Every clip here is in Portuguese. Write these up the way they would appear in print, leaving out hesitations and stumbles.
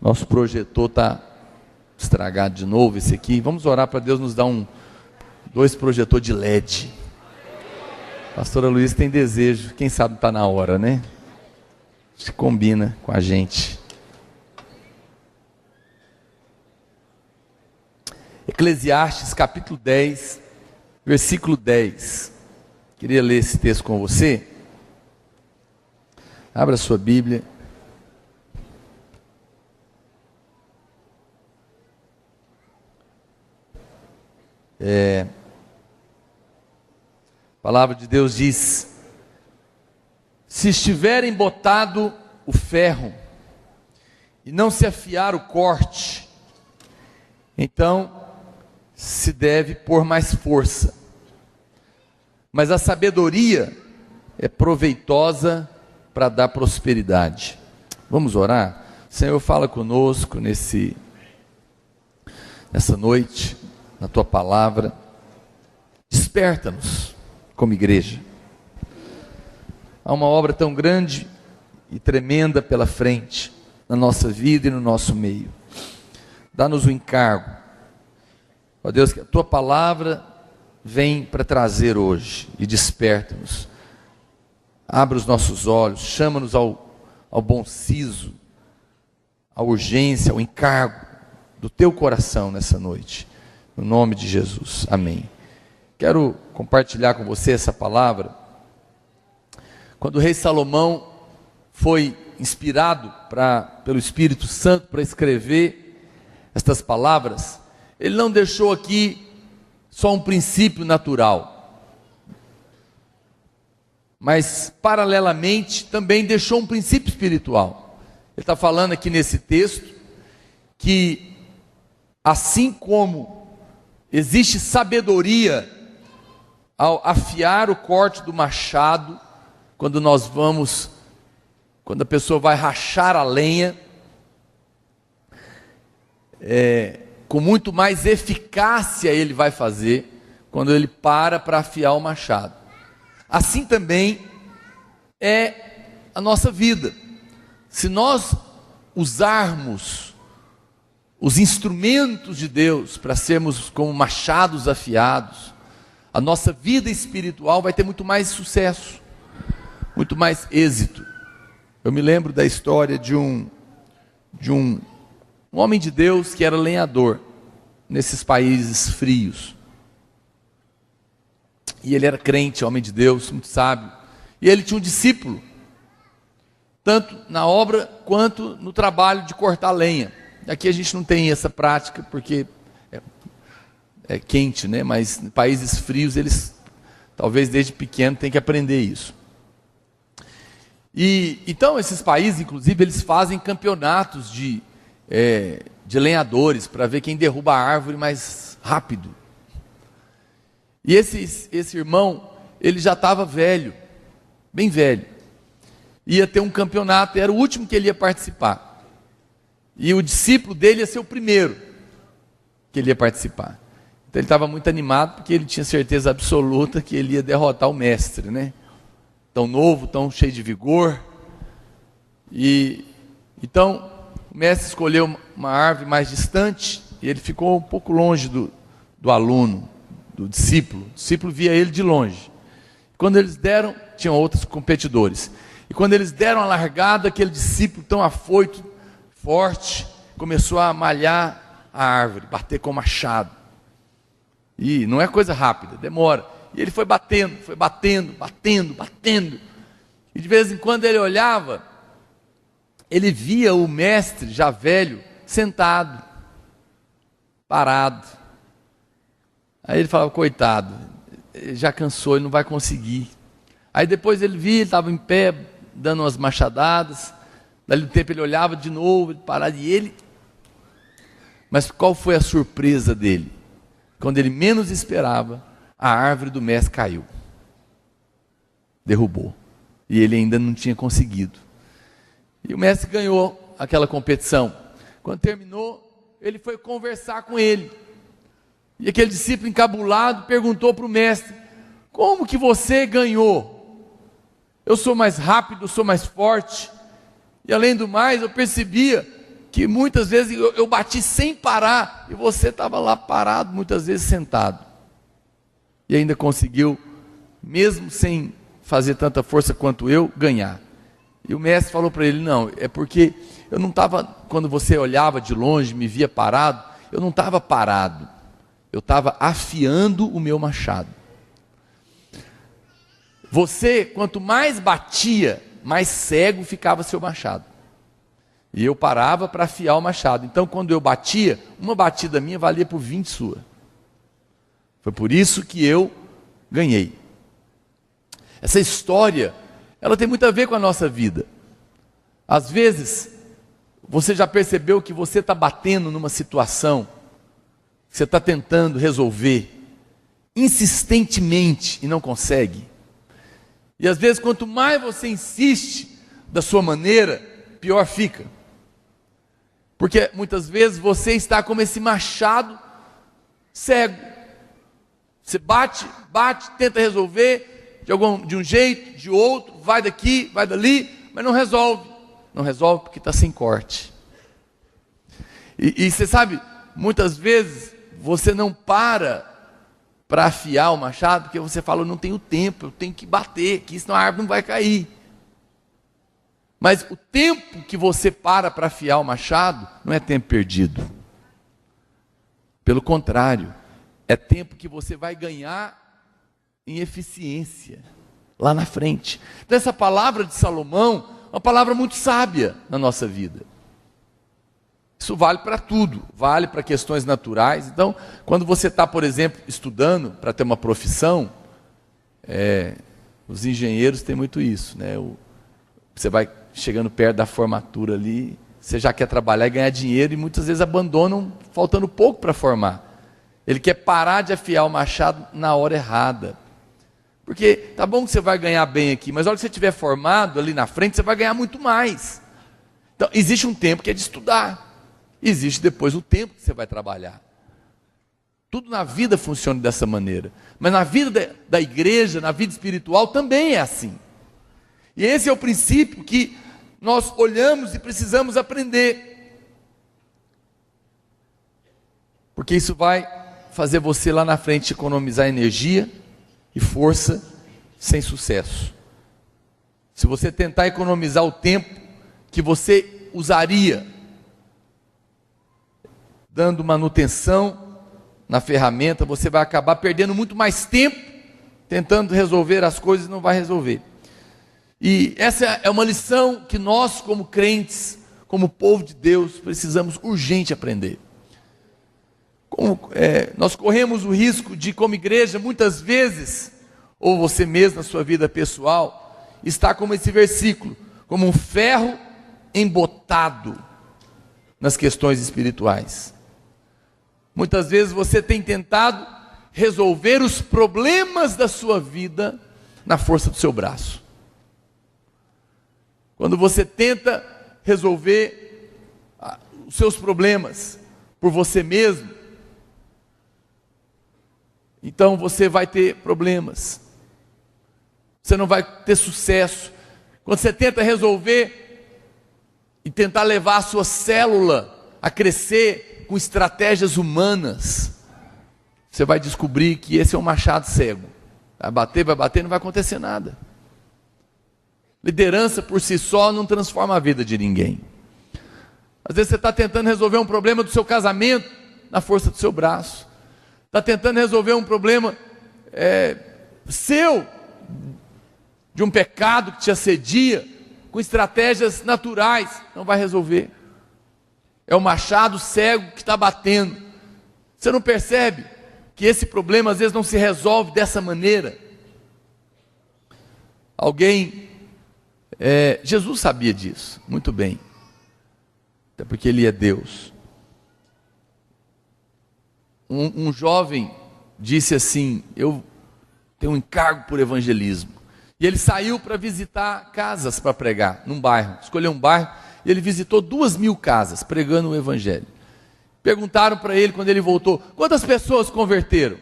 Nosso projetor está estragado de novo, esse aqui. Vamos orar para Deus nos dar dois projetor de LED. A pastora Luiz tem desejo, quem sabe está na hora, né? Acho que combina com a gente. Eclesiastes capítulo 10, versículo 10. Queria ler esse texto com você. Abra sua Bíblia. A palavra de Deus diz: se estiver embotado o ferro e não se afiar o corte, então se deve pôr mais força. Mas a sabedoria é proveitosa para dar prosperidade. Vamos orar? Senhor, fala conosco nessa noite, na Tua palavra. Desperta-nos como igreja. Há uma obra tão grande e tremenda pela frente, na nossa vida e no nosso meio. Dá-nos o encargo, ó Deus, que a Tua palavra vem para trazer hoje e desperta-nos. Abra os nossos olhos, chama-nos ao bom siso, à urgência, ao encargo do Teu coração nessa noite. No nome de Jesus, amém. Quero compartilhar com você essa palavra. Quando o rei Salomão foi inspirado pelo Espírito Santo para escrever estas palavras, ele não deixou aqui só um princípio natural, mas paralelamente também deixou um princípio espiritual. Ele está falando aqui nesse texto que assim como existe sabedoria ao afiar o corte do machado, quando a pessoa vai rachar a lenha, com muito mais eficácia ele vai fazer, quando ele para afiar o machado. Assim também é a nossa vida. Se nós usarmos os instrumentos de Deus para sermos como machados afiados, a nossa vida espiritual vai ter muito mais sucesso, muito mais êxito. Eu me lembro da história de um homem de Deus que era lenhador nesses países frios. E ele era crente, homem de Deus, muito sábio. E ele tinha um discípulo, tanto na obra quanto no trabalho de cortar lenha. Aqui a gente não tem essa prática porque é quente, né? Mas em países frios eles, talvez desde pequeno, têm que aprender isso. E então esses países, inclusive, eles fazem campeonatos de lenhadores para ver quem derruba a árvore mais rápido. E esse irmão, ele já estava velho, bem velho. Ia ter um campeonato, era o último que ele ia participar. E o discípulo dele ia ser o primeiro que ele ia participar. Então ele estava muito animado, porque ele tinha certeza absoluta que ele ia derrotar o mestre, né? Tão novo, tão cheio de vigor. E então o mestre escolheu uma árvore mais distante, e ele ficou um pouco longe do aluno, do discípulo. O discípulo via ele de longe. Quando eles deram, tinham outros competidores. E quando eles deram a largada, aquele discípulo tão afoito, forte, começou a malhar a árvore, bater com o machado. E não é coisa rápida, demora. E ele foi batendo. E de vez em quando ele olhava, ele via o mestre, já velho, sentado, parado. Aí ele falava, coitado, ele já cansou, ele não vai conseguir. Aí depois ele via, ele estava em pé, dando umas machadadas. Dali do tempo ele olhava de novo, ele parava, e ele... Mas qual foi a surpresa dele? Quando ele menos esperava, a árvore do mestre caiu. Derrubou. E ele ainda não tinha conseguido. E o mestre ganhou aquela competição. Quando terminou, ele foi conversar com ele. E aquele discípulo encabulado perguntou para o mestre: como que você ganhou? Eu sou mais rápido, eu sou mais forte. E além do mais, eu percebia que muitas vezes eu bati sem parar, e você estava lá parado, muitas vezes sentado, e ainda conseguiu, mesmo sem fazer tanta força quanto eu, ganhar. E o mestre falou para ele: não, é porque eu não estava, quando você olhava de longe, me via parado, eu não estava parado, eu estava afiando o meu machado. Você, quanto mais batia, mais cego ficava seu machado. E eu parava para afiar o machado. Então, quando eu batia, uma batida minha valia por 20 sua. Foi por isso que eu ganhei. Essa história, ela tem muito a ver com a nossa vida. Às vezes, você já percebeu que você está batendo numa situação, que você está tentando resolver, insistentemente, e não consegue. E às vezes, quanto mais você insiste da sua maneira, pior fica. Porque muitas vezes você está como esse machado cego. Você bate, tenta resolver de um jeito, de outro, vai daqui, vai dali, mas não resolve. Não resolve porque está sem corte. E você sabe, muitas vezes você não para afiar o machado, porque você fala: eu não tenho tempo, eu tenho que bater aqui, senão a árvore não vai cair. Mas o tempo que você para afiar o machado não é tempo perdido. Pelo contrário, é tempo que você vai ganhar em eficiência lá na frente. Então essa palavra de Salomão é uma palavra muito sábia na nossa vida. Isso vale para tudo, vale para questões naturais. Então, quando você está, por exemplo, estudando para ter uma profissão, os engenheiros têm muito isso, né? Você vai chegando perto da formatura ali, você já quer trabalhar e ganhar dinheiro, e muitas vezes abandonam, faltando pouco para formar. Ele quer parar de afiar o machado na hora errada. Porque tá bom que você vai ganhar bem aqui, mas na hora que você estiver formado ali na frente, você vai ganhar muito mais. Então, existe um tempo que é de estudar. Existe depois o tempo que você vai trabalhar. Tudo na vida funciona dessa maneira. Mas na vida da igreja, na vida espiritual, também é assim. E esse é o princípio que nós olhamos e precisamos aprender. Porque isso vai fazer você lá na frente economizar energia e força sem sucesso. Se você tentar economizar o tempo que você usaria dando manutenção na ferramenta, você vai acabar perdendo muito mais tempo tentando resolver as coisas e não vai resolver. E essa é uma lição que nós, como crentes, como povo de Deus, precisamos urgente aprender. Nós corremos o risco de, como igreja, muitas vezes, ou você mesmo na sua vida pessoal, estar como esse versículo, como um ferro embotado nas questões espirituais. Muitas vezes você tem tentado resolver os problemas da sua vida na força do seu braço. Quando você tenta resolver os seus problemas por você mesmo, então você vai ter problemas. Você não vai ter sucesso. Quando você tenta resolver e tentar levar a sua célula a crescer com estratégias humanas, você vai descobrir que esse é um machado cego. Vai bater, não vai acontecer nada. Liderança por si só não transforma a vida de ninguém. Às vezes você está tentando resolver um problema do seu casamento na força do seu braço. Está tentando resolver um problema seu, de um pecado que te assedia, com estratégias naturais, não vai resolver. É o machado cego que está batendo. Você não percebe que esse problema às vezes não se resolve dessa maneira? Jesus sabia disso, muito bem. Até porque Ele é Deus. Um jovem disse assim: eu tenho um encargo por evangelismo. E ele saiu para visitar casas para pregar, num bairro. Escolheu um bairro e ele visitou 2.000 casas, pregando o evangelho. Perguntaram para ele, quando ele voltou: quantas pessoas converteram?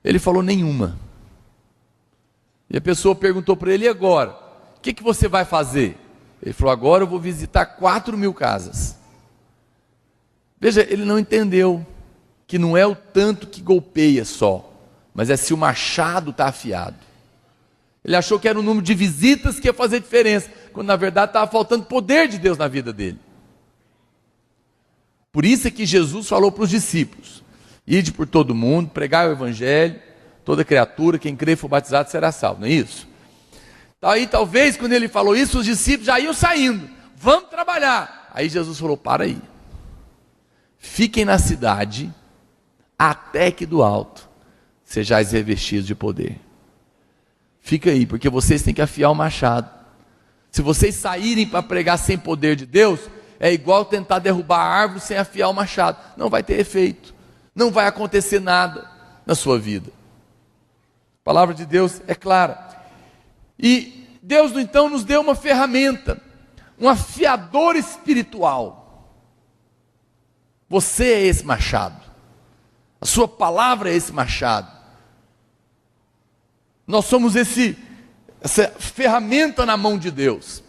Ele falou: nenhuma. E a pessoa perguntou para ele: e agora? O que você vai fazer? Ele falou: agora eu vou visitar 4.000 casas. Veja, ele não entendeu que não é o tanto que golpeia só, mas é se o machado está afiado. Ele achou que era o número de visitas que ia fazer diferença, quando na verdade estava faltando poder de Deus na vida dele. Por isso é que Jesus falou para os discípulos: ide por todo mundo, pregai o evangelho, toda criatura, quem crer e for batizado será salvo, não é isso? Aí talvez quando ele falou isso, os discípulos já iam saindo, vamos trabalhar. Aí Jesus falou: para aí, fiquem na cidade, até que do alto sejais revestidos de poder. Fica aí, porque vocês têm que afiar o machado. Se vocês saírem para pregar sem poder de Deus, é igual tentar derrubar a árvore sem afiar o machado. Não vai ter efeito, não vai acontecer nada na sua vida. A palavra de Deus é clara. E Deus então nos deu uma ferramenta, um afiador espiritual. Você é esse machado, a sua palavra é esse machado. Nós somos essa ferramenta na mão de Deus,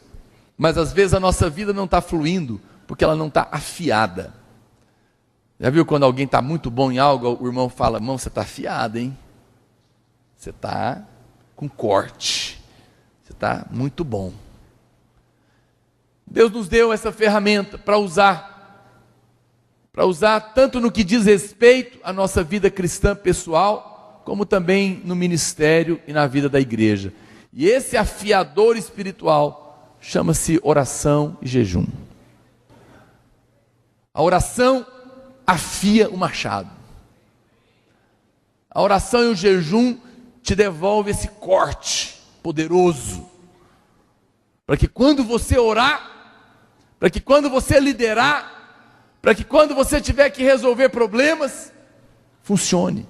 mas às vezes a nossa vida não está fluindo, porque ela não está afiada. Já viu quando alguém está muito bom em algo, o irmão fala: irmão, você está afiado, hein? Você está com corte, você está muito bom. Deus nos deu essa ferramenta para usar tanto no que diz respeito à nossa vida cristã pessoal, como também no ministério e na vida da igreja. E esse afiador espiritual chama-se oração e jejum. A oração afia o machado. A oração e o jejum te devolvem esse corte poderoso, para que quando você orar, para que quando você liderar, para que quando você tiver que resolver problemas, funcione.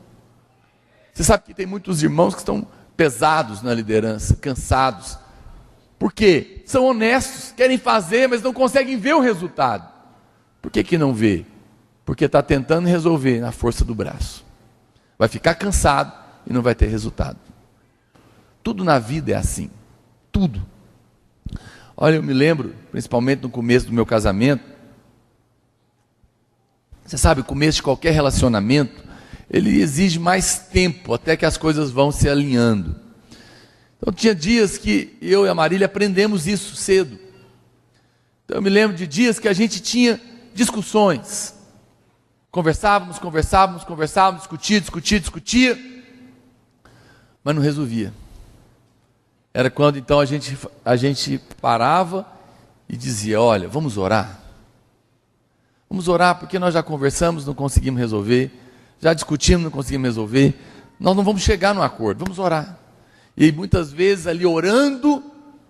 Você sabe que tem muitos irmãos que estão pesados na liderança, cansados. Por quê? São honestos, querem fazer, mas não conseguem ver o resultado. Por que não vê? Porque está tentando resolver na força do braço. Vai ficar cansado e não vai ter resultado. Tudo na vida é assim. Tudo. Olha, eu me lembro, principalmente no começo do meu casamento. Você sabe, o começo de qualquer relacionamento, ele exige mais tempo, até que as coisas vão se alinhando. Então tinha dias que eu e a Marília aprendemos isso cedo. Então eu me lembro de dias que a gente tinha discussões. Conversávamos, discutia, mas não resolvia. Era quando então a gente parava e dizia: olha, vamos orar. Vamos orar porque nós já conversamos, não conseguimos resolver. Já discutimos, não conseguimos resolver. Nós não vamos chegar num acordo, vamos orar. E muitas vezes ali orando,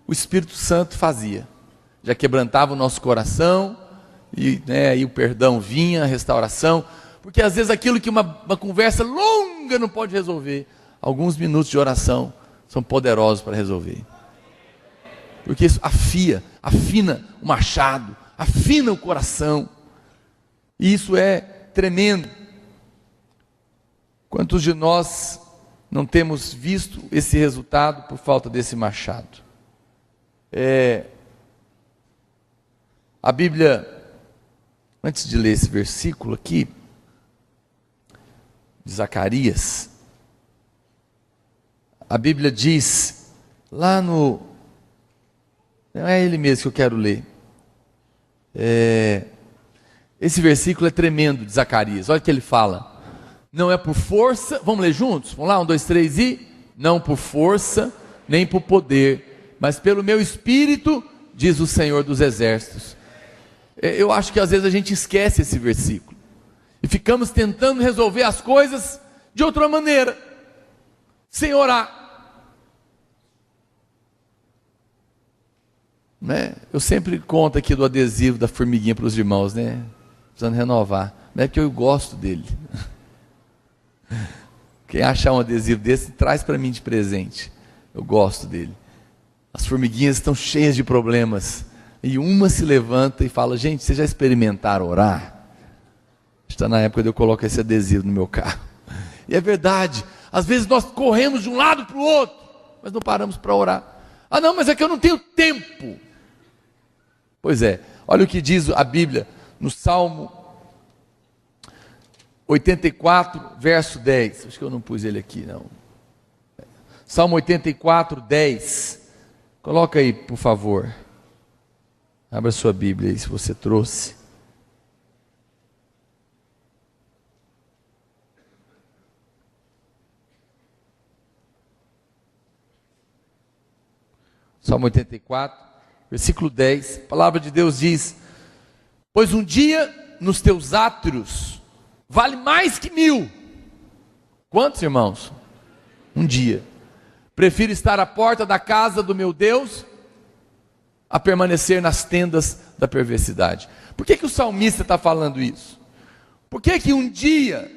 o Espírito Santo fazia. Já quebrantava o nosso coração, e aí o perdão vinha, a restauração. Porque às vezes aquilo que uma conversa longa não pode resolver, alguns minutos de oração são poderosos para resolver. Porque isso afina o machado, afina o coração. E isso é tremendo. Quantos de nós não temos visto esse resultado por falta desse machado? A Bíblia, antes de ler esse versículo aqui, de Zacarias, a Bíblia diz, lá no... Não é ele mesmo que eu quero ler. Esse versículo é tremendo de Zacarias. Olha o que ele fala. Não é por força, vamos ler juntos? Vamos lá, 1, 2, 3 e... Não por força, nem por poder, mas pelo meu Espírito, diz o Senhor dos Exércitos. Eu acho que às vezes a gente esquece esse versículo. E ficamos tentando resolver as coisas de outra maneira, sem orar. Né? Eu sempre conto aqui do adesivo da formiguinha para os irmãos, né? Precisando renovar. Não é que eu gosto dele. Quem achar um adesivo desse, traz para mim de presente. Eu gosto dele. As formiguinhas estão cheias de problemas. E uma se levanta e fala: gente, vocês já experimentaram orar? Está na época de eu colocar esse adesivo no meu carro. E é verdade. Às vezes nós corremos de um lado para o outro, mas não paramos para orar. Ah não, mas é que eu não tenho tempo. Pois é, olha o que diz a Bíblia no Salmo 84, verso 10. Acho que eu não pus ele aqui, não. Salmo 84, 10. Coloca aí, por favor. Abra sua Bíblia aí, se você trouxe. Salmo 84, versículo 10. A palavra de Deus diz: pois um dia nos teus átrios vale mais que 1000. Quantos, irmãos? Um dia. Prefiro estar à porta da casa do meu Deus a permanecer nas tendas da perversidade. Por que o salmista está falando isso? Por que um dia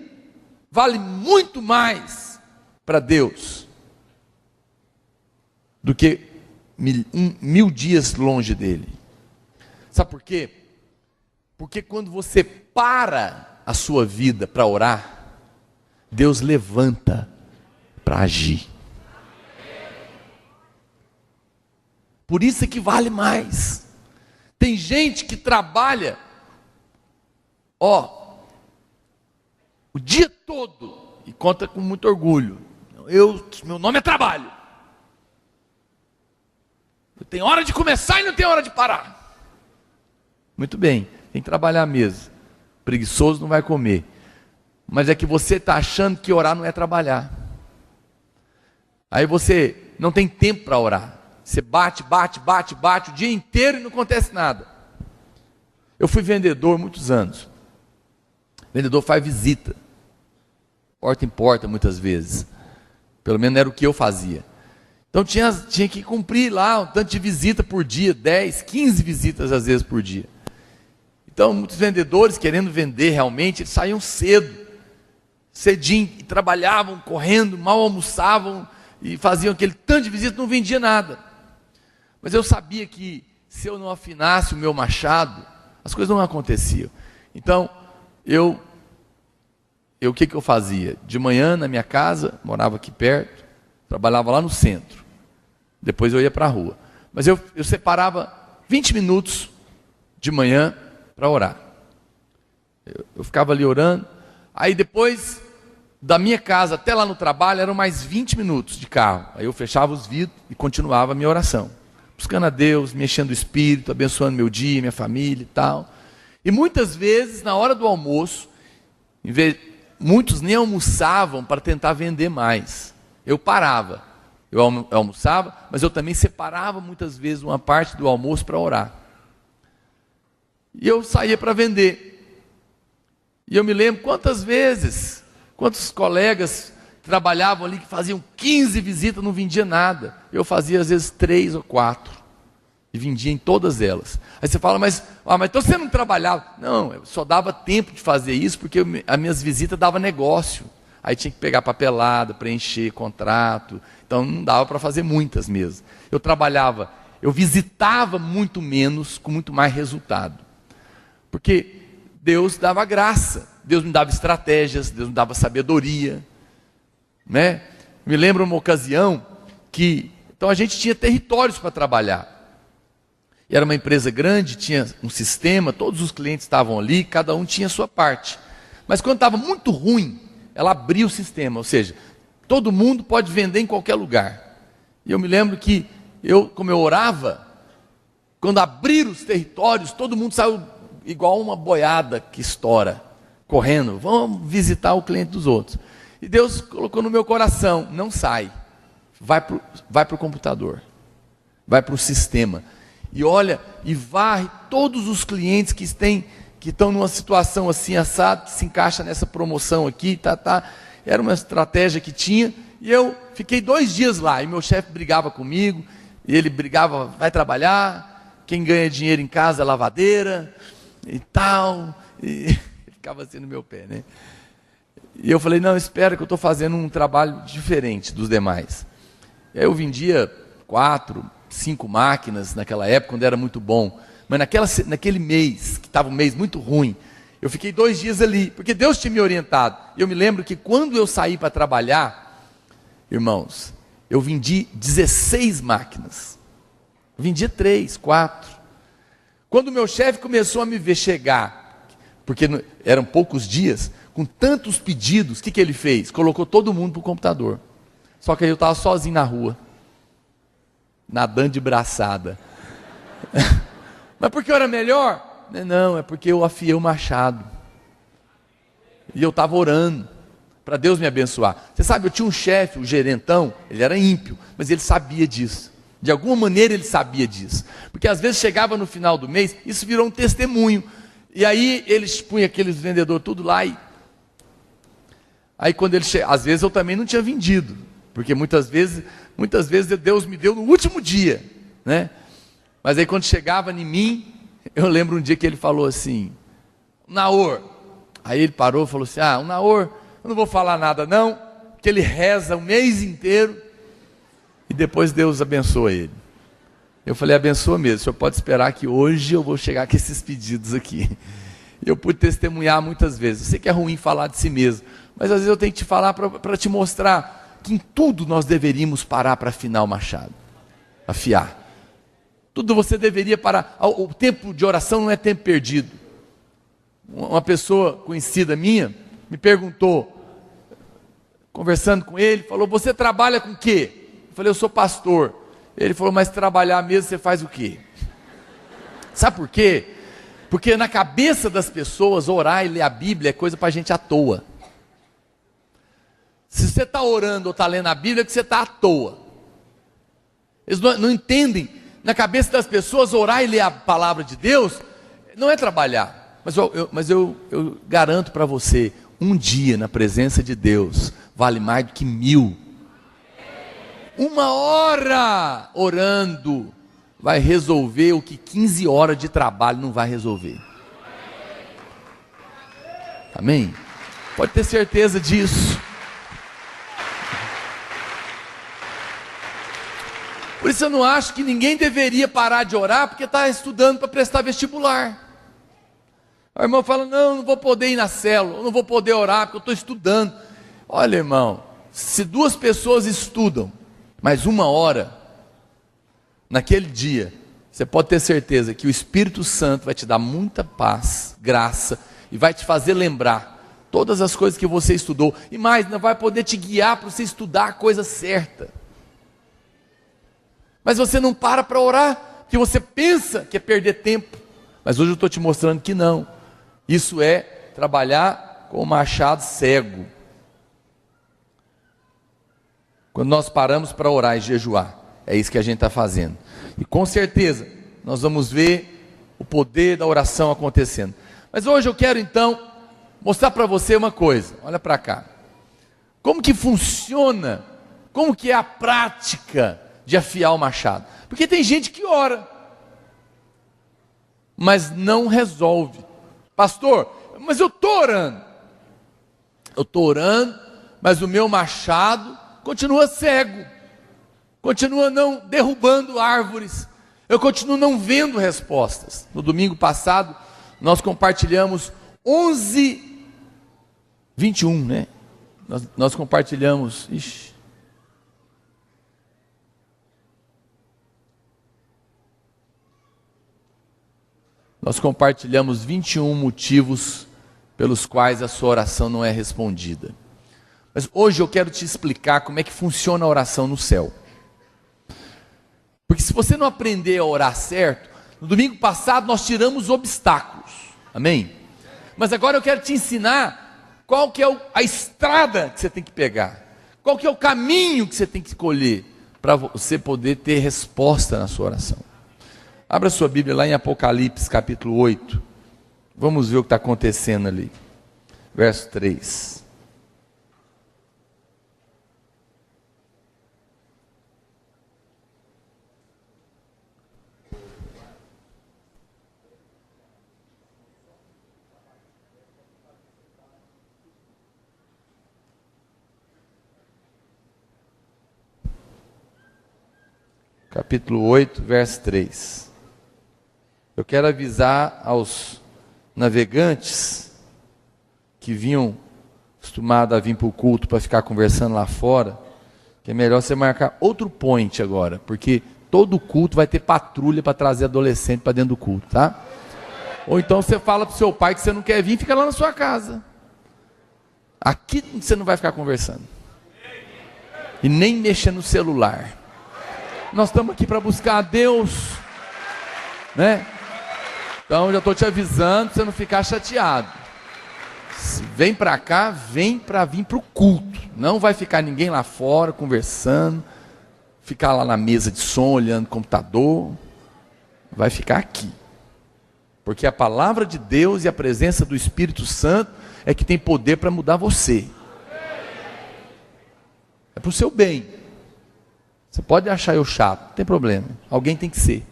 vale muito mais para Deus do que 1000 dias longe dele? Sabe por quê? Porque quando você para a sua vida para orar, Deus levanta para agir. Por isso é que vale mais. Tem gente que trabalha, o dia todo, e conta com muito orgulho: meu nome é trabalho. Eu tenho hora de começar e não tenho hora de parar. Muito bem, tem que trabalhar mesmo. Preguiçoso não vai comer. Mas é que você está achando que orar não é trabalhar. Aí você não tem tempo para orar. Você bate o dia inteiro e não acontece nada. Eu fui vendedor muitos anos. Vendedor faz visita, porta em porta muitas vezes. Pelo menos era o que eu fazia. Então tinha que cumprir lá um tanto de visita por dia, 10, 15 visitas às vezes por dia. Então muitos vendedores, querendo vender realmente, eles saíam cedinho, e trabalhavam correndo, mal almoçavam e faziam aquele tanto de visita, não vendia nada. Mas eu sabia que se eu não afinasse o meu machado, as coisas não aconteciam. Então, o que eu fazia? De manhã na minha casa, morava aqui perto, trabalhava lá no centro. Depois eu ia para a rua. Mas eu separava 20 minutos de manhã para orar. Eu ficava ali orando. Aí depois, da minha casa até lá no trabalho, eram mais 20 minutos de carro. Aí eu fechava os vidros e continuava a minha oração. Buscando a Deus, me enchendo o espírito, abençoando meu dia, minha família e tal. E muitas vezes, na hora do almoço, muitos nem almoçavam para tentar vender mais. Eu parava. Eu almoçava, mas eu também separava muitas vezes uma parte do almoço para orar. E eu saía para vender. E eu me lembro quantos colegas trabalhavam ali que faziam 15 visitas, não vendia nada. Eu fazia às vezes 3 ou 4 e vendia em todas elas. Aí você fala, mas então você não trabalhava? Não, eu só dava tempo de fazer isso porque as minhas visitas davam negócio. Aí tinha que pegar papelada, preencher contrato. Então não dava para fazer muitas mesmo. Eu visitava muito menos, com muito mais resultado. Porque Deus dava graça, Deus me dava estratégias, Deus me dava sabedoria. Né? Me lembro uma ocasião que então a gente tinha territórios para trabalhar. E era uma empresa grande, tinha um sistema, todos os clientes estavam ali, cada um tinha a sua parte. Mas quando estava muito ruim, ela abria o sistema, ou seja, todo mundo pode vender em qualquer lugar. E eu me lembro que como eu orava, quando abriram os territórios, todo mundo saiu igual uma boiada que estoura, correndo, vamos visitar o cliente dos outros. E Deus colocou no meu coração, não sai, vai para o computador, vai para o sistema. E olha, e varre todos os clientes que estão numa situação assim, assado, que se encaixa nessa promoção aqui, Era uma estratégia que tinha, e eu fiquei 2 dias lá, e meu chefe brigava comigo, e ele brigava, vai trabalhar, quem ganha dinheiro em casa é lavadeira, e tal, e ficava assim no meu pé, né? E eu falei, não, espera que eu estou fazendo um trabalho diferente dos demais. E aí eu vendia 4, 5 máquinas naquela época, quando era muito bom. Mas naquele mês, que estava um mês muito ruim, eu fiquei 2 dias ali, porque Deus tinha me orientado. E eu me lembro que quando eu saí para trabalhar, irmãos, eu vendi 16 máquinas. Eu vendia 3, 4. Quando o meu chefe começou a me ver chegar, porque eram poucos dias, com tantos pedidos, o que ele fez? Colocou todo mundo para o computador. Só que aí eu estava sozinho na rua, nadando de braçada. Mas porque eu era melhor? Não, é porque eu afiei o machado. E eu estava orando para Deus me abençoar. Você sabe, eu tinha um chefe, o gerentão, ele era ímpio, mas ele sabia disso. De alguma maneira ele sabia disso. Porque às vezes chegava no final do mês, isso virou um testemunho. E aí eles punham aqueles vendedores tudo lá e... Aí quando ele chegava, às vezes eu também não tinha vendido. Porque muitas vezes Deus me deu no último dia, né? Mas aí quando chegava em mim, eu lembro um dia que ele falou assim, Naor. Aí ele parou e falou assim, o Naor, eu não vou falar nada não, porque ele reza o mês inteiro, e depois Deus abençoa ele. Eu falei, abençoa mesmo, o senhor pode esperar que hoje eu vou chegar com esses pedidos aqui. Eu pude testemunhar muitas vezes. Eu sei que é ruim falar de si mesmo, mas às vezes eu tenho que te falar para te mostrar que em tudo nós deveríamos parar para afinar o machado, afiar. Tudo você deveria parar. O tempo de oração não é tempo perdido. Uma pessoa conhecida minha me perguntou, conversando com ele, falou, você trabalha com o quê? Eu falei, eu sou pastor. Ele falou, mas trabalhar mesmo você faz o quê? Sabe por quê? Porque na cabeça das pessoas, orar e ler a Bíblia é coisa para gente à toa. Se você está orando ou está lendo a Bíblia, é que você está à toa. Eles não entendem. Na cabeça das pessoas, orar e ler a palavra de Deus não é trabalhar. Mas eu garanto para você, um dia na presença de Deus vale mais do que 1000. 1 hora orando vai resolver o que 15 horas de trabalho não vai resolver. Amém? Pode ter certeza disso. Por isso eu não acho que ninguém deveria parar de orar porque está estudando para prestar vestibular. O irmão fala, não vou poder ir na célula, eu não vou poder orar porque eu estou estudando. Olha, irmão, se 2 pessoas estudam, mais 1 hora, naquele dia, você pode ter certeza que o Espírito Santo vai te dar muita paz, graça, e vai te fazer lembrar todas as coisas que você estudou, e mais, não vai poder te guiar para você estudar a coisa certa. Mas você não para orar, porque você pensa que é perder tempo, mas hoje eu estou te mostrando que não. Isso é trabalhar com o machado cego. Quando nós paramos para orar e jejuar, é isso que a gente está fazendo. E com certeza, nós vamos ver o poder da oração acontecendo. Mas hoje eu quero então, mostrar para você uma coisa. Olha para cá. Como que funciona, como que é a prática de afiar o machado? Porque tem gente que ora, mas não resolve. Pastor, mas eu estou orando. Eu estou orando, mas o meu machado continua cego, continua não derrubando árvores, eu continuo não vendo respostas. No domingo passado, nós compartilhamos 11:21, né? Nós compartilhamos, nós compartilhamos 21 motivos pelos quais a sua oração não é respondida. Mas hoje eu quero te explicar como é que funciona a oração no céu. Porque se você não aprender a orar certo, no domingo passado nós tiramos obstáculos, amém? Mas agora eu quero te ensinar qual que é a estrada que você tem que pegar, qual que é o caminho que você tem que escolher, para você poder ter resposta na sua oração. Abra sua Bíblia lá em Apocalipse capítulo 8, vamos ver o que está acontecendo ali, verso 3. Capítulo 8, verso 3. Eu quero avisar aos navegantes que vinham acostumados a vir para o culto para ficar conversando lá fora, que é melhor você marcar outro point agora, porque todo culto vai ter patrulha para trazer adolescente para dentro do culto, tá? Ou então você fala para o seu pai que você não quer vir, fica lá na sua casa. Aqui você não vai ficar conversando. E nem mexer no celular. Nós estamos aqui para buscar a Deus, né? Então já estou te avisando para você não ficar chateado. Vem para cá, vem para vir para o culto. Não vai ficar ninguém lá fora conversando, ficar lá na mesa de som olhando o computador. Vai ficar aqui. Porque a palavra de Deus e a presença do Espírito Santo é que tem poder para mudar você. É para o seu bem. Você pode achar eu chato, não tem problema. Alguém tem que ser.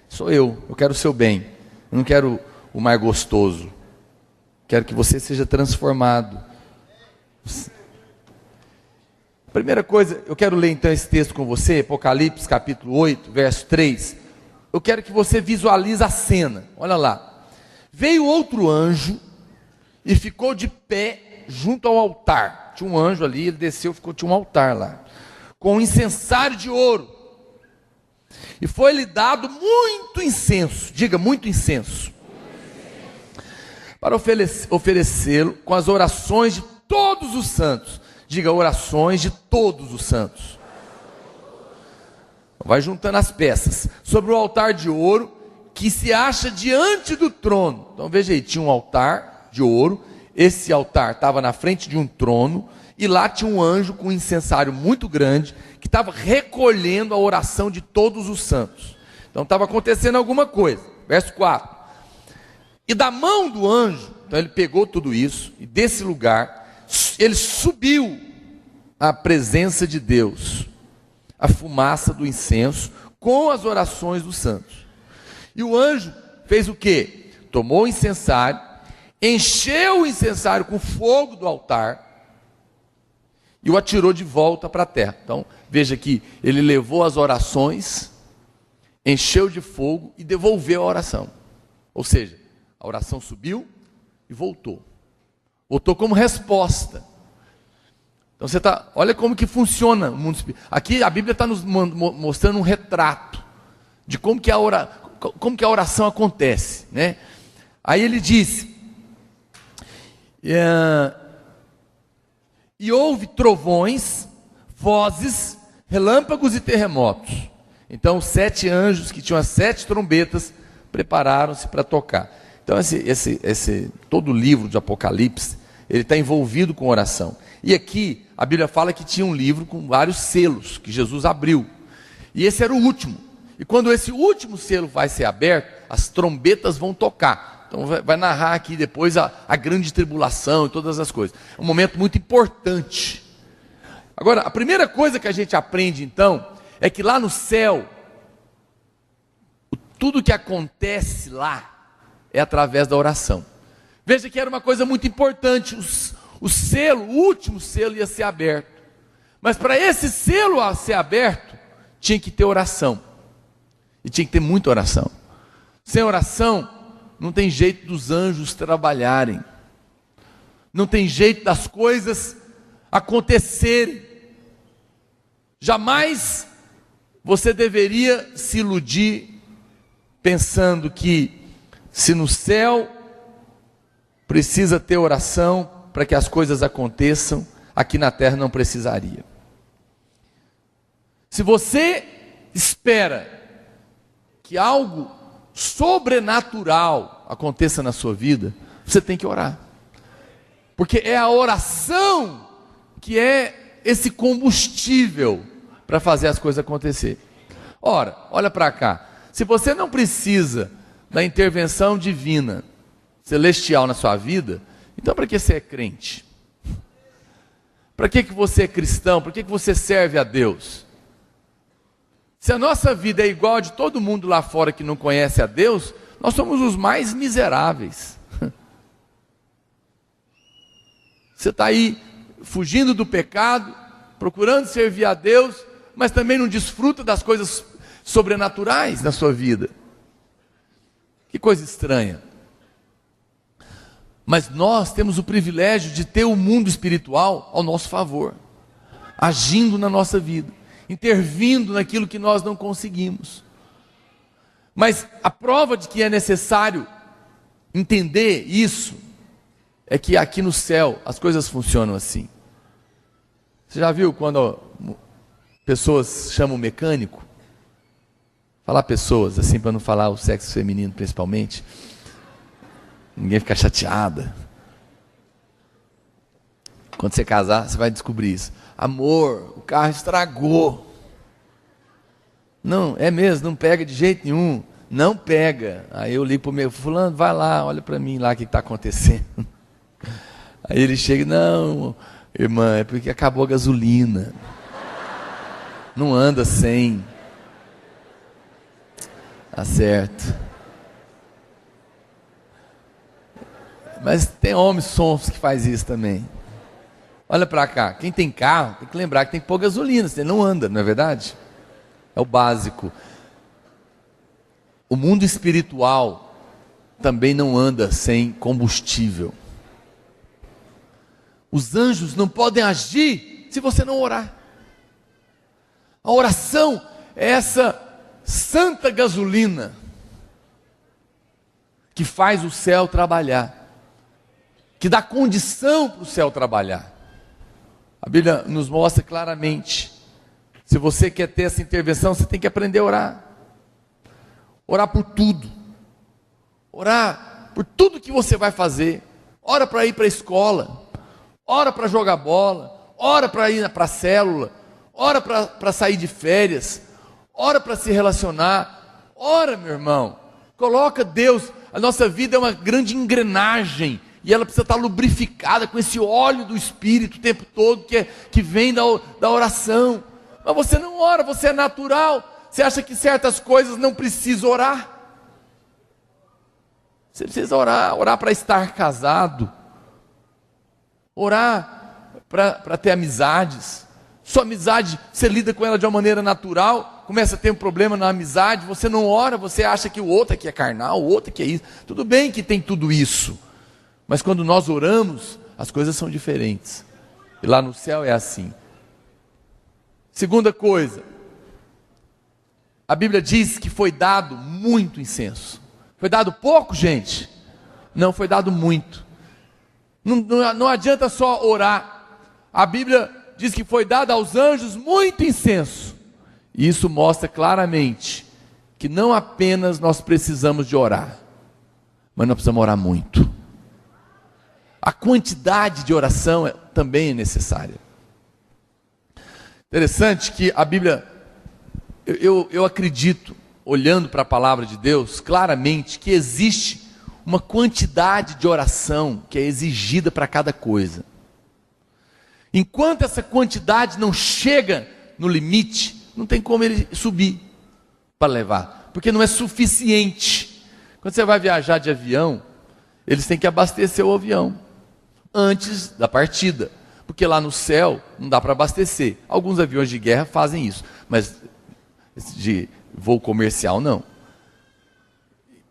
Sou eu quero o seu bem. Eu não quero o mais gostoso. Quero que você seja transformado. Primeira coisa, eu quero ler então esse texto com você, Apocalipse capítulo 8, verso 3. Eu quero que você visualize a cena. Olha lá. Veio outro anjo e ficou de pé junto ao altar. Tinha um anjo ali, ele desceu, tinha um altar lá, com um incensário de ouro. E foi-lhe dado muito incenso, diga, muito incenso, para oferecê-lo com as orações de todos os santos. Diga, orações de todos os santos. Vai juntando as peças. Sobre o altar de ouro que se acha diante do trono. Então veja aí, tinha um altar de ouro. Esse altar estava na frente de um trono. E lá tinha um anjo com um incensário muito grande, que estava recolhendo a oração de todos os santos. Então estava acontecendo alguma coisa. Verso 4. E da mão do anjo, então ele pegou tudo isso, e desse lugar, ele subiu à presença de Deus, a fumaça do incenso, com as orações dos santos. E o anjo fez o quê? Tomou o incensário, encheu o incensário com fogo do altar, e o atirou de volta para a terra. Então, veja que ele levou as orações, encheu de fogo e devolveu a oração. Ou seja, a oração subiu e voltou. Voltou como resposta. Então você está, olha como que funciona o mundo espiritual. Aqui a Bíblia está nos mostrando um retrato de como que a oração acontece, né? Aí ele disse, e houve trovões, vozes, relâmpagos e terremotos. Então os 7 anjos que tinham as 7 trombetas prepararam-se para tocar. Então todo o livro de Apocalipse, ele está envolvido com oração. E aqui a Bíblia fala que tinha um livro com vários selos que Jesus abriu. E esse era o último. E quando esse último selo vai ser aberto, as trombetas vão tocar. Então vai narrar aqui depois a grande tribulação e todas as coisas. É um momento muito importante. Agora, a primeira coisa que a gente aprende então, é que lá no céu, tudo que acontece lá, é através da oração. Veja que era uma coisa muito importante. O último selo ia ser aberto. Mas para esse selo a ser aberto, tinha que ter oração. E tinha que ter muita oração. Sem oração, não tem jeito dos anjos trabalharem. Não tem jeito das coisas acontecerem. Jamais você deveria se iludir pensando que se no céu precisa ter oração para que as coisas aconteçam, aqui na terra não precisaria. Se você espera que algo sobrenatural aconteça na sua vida, você tem que orar. Porque é a oração que é esse combustível para fazer as coisas acontecer. Ora, olha para cá. Se você não precisa da intervenção divina, celestial na sua vida, então para que você é crente? Para que você é cristão? Para que você serve a Deus? Se a nossa vida é igual a de todo mundo lá fora que não conhece a Deus, nós somos os mais miseráveis. Você está aí fugindo do pecado, procurando servir a Deus, mas também não desfruta das coisas sobrenaturais na sua vida. Que coisa estranha. Mas nós temos o privilégio de ter o mundo espiritual ao nosso favor, agindo na nossa vida, intervindo naquilo que nós não conseguimos. Mas a prova de que é necessário entender isso é que aqui no céu as coisas funcionam assim. Você já viu quando pessoas chamam o mecânico? Falar pessoas, assim, para não falar o sexo feminino principalmente. Ninguém fica chateada. Quando você casar, você vai descobrir isso. Amor, o carro estragou. Não, é mesmo, não pega de jeito nenhum. Não pega. Aí eu ligo para o meu fulano, vai lá, olha para mim lá o que está acontecendo. Aí ele chega, não, irmã, é porque acabou a gasolina. Não anda sem. Tá certo. Mas tem homens sonsos que faz isso também. Olha para cá, quem tem carro tem que lembrar que tem que pôr gasolina, senão não anda, não é verdade? É o básico. O mundo espiritual também não anda sem combustível. Os anjos não podem agir se você não orar. A oração é essa santa gasolina que faz o céu trabalhar, que dá condição para o céu trabalhar. A Bíblia nos mostra claramente, se você quer ter essa intervenção, você tem que aprender a orar. Orar por tudo. Orar por tudo que você vai fazer. Ora para ir para a escola. Ora para jogar bola. Ora para ir para a célula. Ora para sair de férias. Ora para se relacionar. Ora, meu irmão. Coloca Deus. A nossa vida é uma grande engrenagem. E ela precisa estar lubrificada com esse óleo do Espírito o tempo todo, que vem da oração. Mas você não ora, você é natural. Você acha que certas coisas não precisa orar? Você precisa orar para estar casado, orar para ter amizades. Sua amizade, você lida com ela de uma maneira natural, começa a ter um problema na amizade, você não ora, você acha que o outro aqui é carnal, o outro aqui é isso. Tudo bem que tem tudo isso, mas quando nós oramos, as coisas são diferentes. E lá no céu é assim. Segunda coisa, a Bíblia diz que foi dado muito incenso. Foi dado pouco, gente? Não, foi dado muito. Não adianta só orar. A Bíblia diz que foi dado aos anjos muito incenso. E isso mostra claramente que não apenas nós precisamos de orar, mas nós precisamos orar muito. A quantidade de oração também é necessária. Interessante que a Bíblia, eu acredito, olhando para a palavra de Deus, claramente que existe uma quantidade de oração que é exigida para cada coisa. Enquanto essa quantidade não chega no limite, não tem como ele subir para levar, porque não é suficiente. Quando você vai viajar de avião, eles têm que abastecer o avião antes da partida, porque lá no céu não dá para abastecer. Alguns aviões de guerra fazem isso, mas de voo comercial não.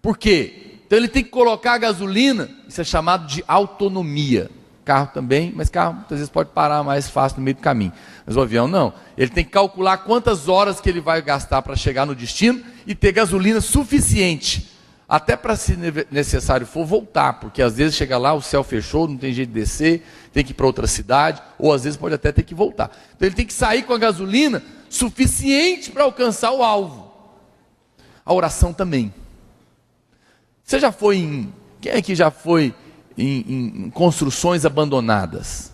Por quê? Então ele tem que colocar a gasolina, isso é chamado de autonomia. Carro também, mas carro muitas vezes pode parar mais fácil no meio do caminho. Mas o avião não. Ele tem que calcular quantas horas que ele vai gastar para chegar no destino e ter gasolina suficiente. Até para, se necessário for, voltar. Porque às vezes chega lá, o céu fechou, não tem jeito de descer, tem que ir para outra cidade, ou às vezes pode até ter que voltar. Então ele tem que sair com a gasolina suficiente para alcançar o alvo. A oração também. Você já foi em... Quem aqui já foi em construções abandonadas?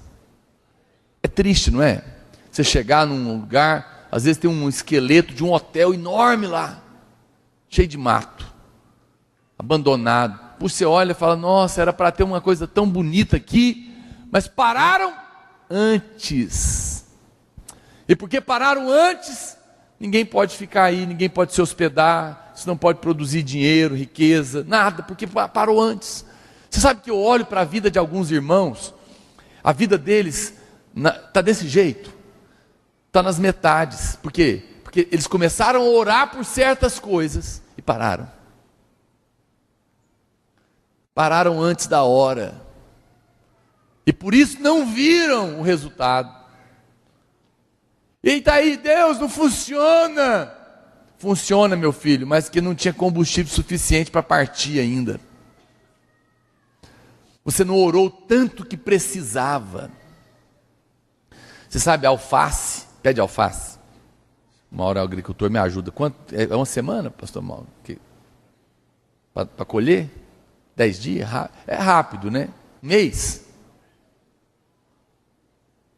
É triste, não é? Você chegar num lugar, às vezes tem um esqueleto de um hotel enorme lá, cheio de mato, abandonado. Você olha e fala, nossa, era para ter uma coisa tão bonita aqui, mas pararam antes. E porque pararam antes, ninguém pode ficar aí, ninguém pode se hospedar, isso não pode produzir dinheiro, riqueza, nada, porque parou antes. Você sabe que eu olho para a vida de alguns irmãos, a vida deles está desse jeito, está nas metades. Por quê? Porque eles começaram a orar por certas coisas e pararam. Pararam antes da hora. E por isso não viram o resultado. E está aí, Deus, não funciona. funciona, meu filho, mas que não tinha combustível suficiente para partir ainda. Você não orou tanto que precisava. Você sabe, alface, pede alface. Uma hora o agricultor me ajuda. Quanto, é uma semana, pastor Mauro? Para colher? 10 dias? É rápido, né? Mês.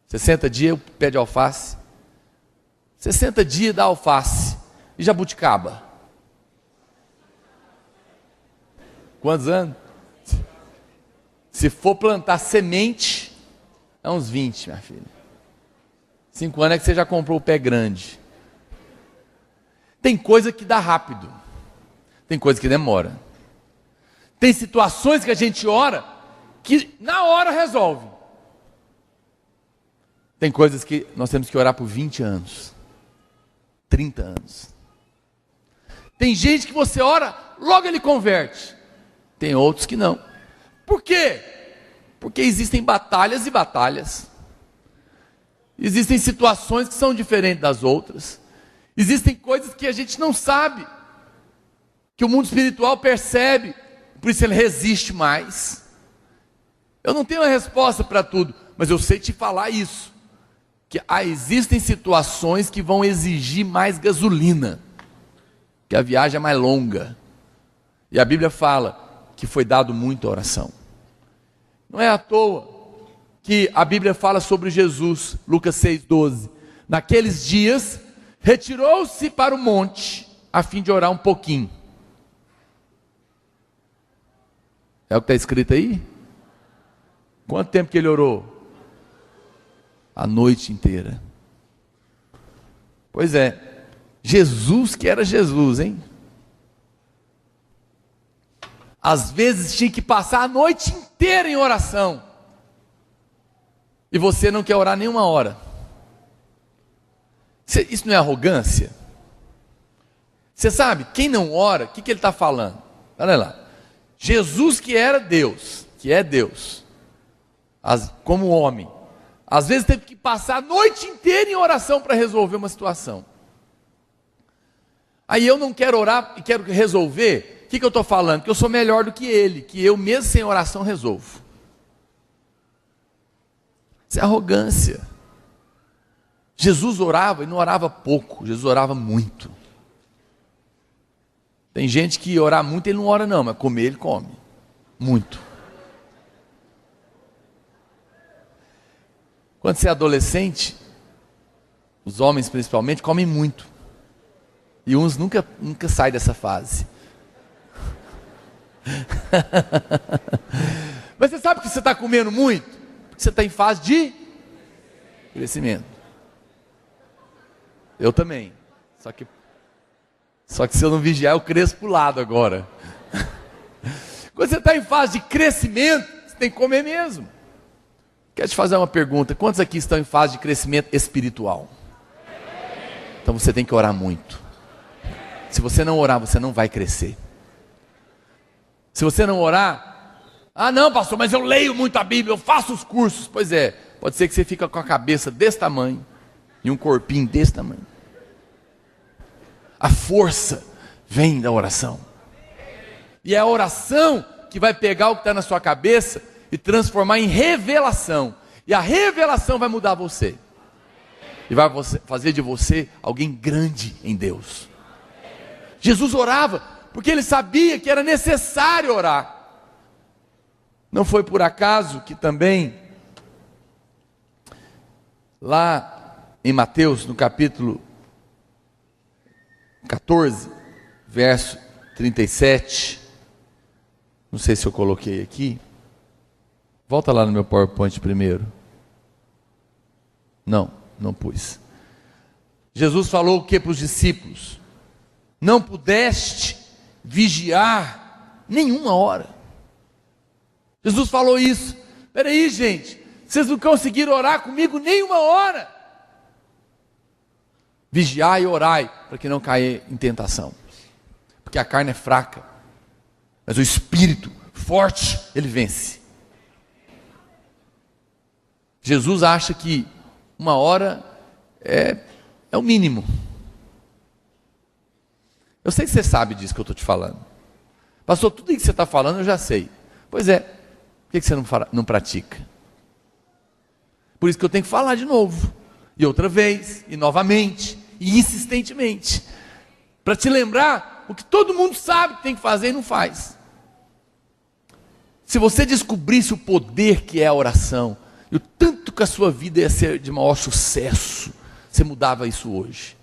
60 dias, pede alface. 60 dias dá alface. E jabuticaba? Quantos anos? Se for plantar semente, é uns 20, minha filha. 5 anos é que você já comprou o pé grande. Tem coisa que dá rápido. Tem coisa que demora. Tem situações que a gente ora que na hora resolve. Tem coisas que nós temos que orar por 20 anos. 30 anos. Tem gente que você ora, logo ele converte. Tem outros que não. Por quê? Porque existem batalhas e batalhas. Existem situações que são diferentes das outras. Existem coisas que a gente não sabe, que o mundo espiritual percebe, por isso ele resiste mais. Eu não tenho a resposta para tudo, mas eu sei te falar isso, que existem situações que vão exigir mais gasolina, que a viagem é mais longa, e a Bíblia fala que foi dado muito a oração. Não é à toa que a Bíblia fala sobre Jesus, Lucas 6,12. Naqueles dias, retirou-se para o monte, a fim de orar um pouquinho. É o que está escrito aí? Quanto tempo que ele orou? A noite inteira. Pois é, Jesus que era Jesus, hein? Às vezes tinha que passar a noite inteira em oração. E você não quer orar nem uma hora. Isso não é arrogância? Você sabe, quem não ora, o que ele está falando? Olha lá. Jesus que era Deus, que é Deus, como homem, às vezes teve que passar a noite inteira em oração para resolver uma situação. Aí eu não quero orar e quero resolver. O que eu estou falando? Que eu sou melhor do que ele, que eu mesmo sem oração resolvo. Isso é arrogância. Jesus orava e não orava pouco, Jesus orava muito. Tem gente que orar muito, ele não ora não, mas comer ele come, muito. Quando você é adolescente, os homens principalmente comem muito. E uns nunca saem dessa fase. Mas você sabe que você está comendo muito? Porque você está em fase de crescimento. Eu também. Só que se eu não vigiar, eu cresço para o lado agora. Quando você está em fase de crescimento, você tem que comer mesmo. Quero te fazer uma pergunta. Quantos aqui estão em fase de crescimento espiritual? Então você tem que orar muito. Se você não orar, você não vai crescer. Se você não orar, não, pastor, mas eu leio muito a Bíblia, eu faço os cursos. Pois é, pode ser que você fique com a cabeça desse tamanho e um corpinho desse tamanho. A força vem da oração. E é a oração que vai pegar o que está na sua cabeça e transformar em revelação. E a revelação vai mudar você. E vai fazer de você alguém grande em Deus. Jesus orava porque ele sabia que era necessário orar. Não foi por acaso que também, lá em Mateus, no capítulo 14, verso 37, não sei se eu coloquei aqui, volta lá no meu PowerPoint primeiro. Não pus. Jesus falou o que para os discípulos? Não pudeste vigiar nenhuma hora. Jesus falou isso. Espera aí, gente, vocês não conseguiram orar comigo nenhuma hora. Vigiai e orai, para que não caia em tentação. Porque a carne é fraca, mas o espírito forte, ele vence. Jesus acha que uma hora é o mínimo. Eu sei que você sabe disso que eu estou te falando. Pastor, tudo isso que você está falando eu já sei. Pois é, por que você não pratica? Por isso que eu tenho que falar de novo, e outra vez, e novamente, e insistentemente, para te lembrar o que todo mundo sabe que tem que fazer e não faz. Se você descobrisse o poder que é a oração, e o tanto que a sua vida ia ser de maior sucesso, você mudava isso hoje.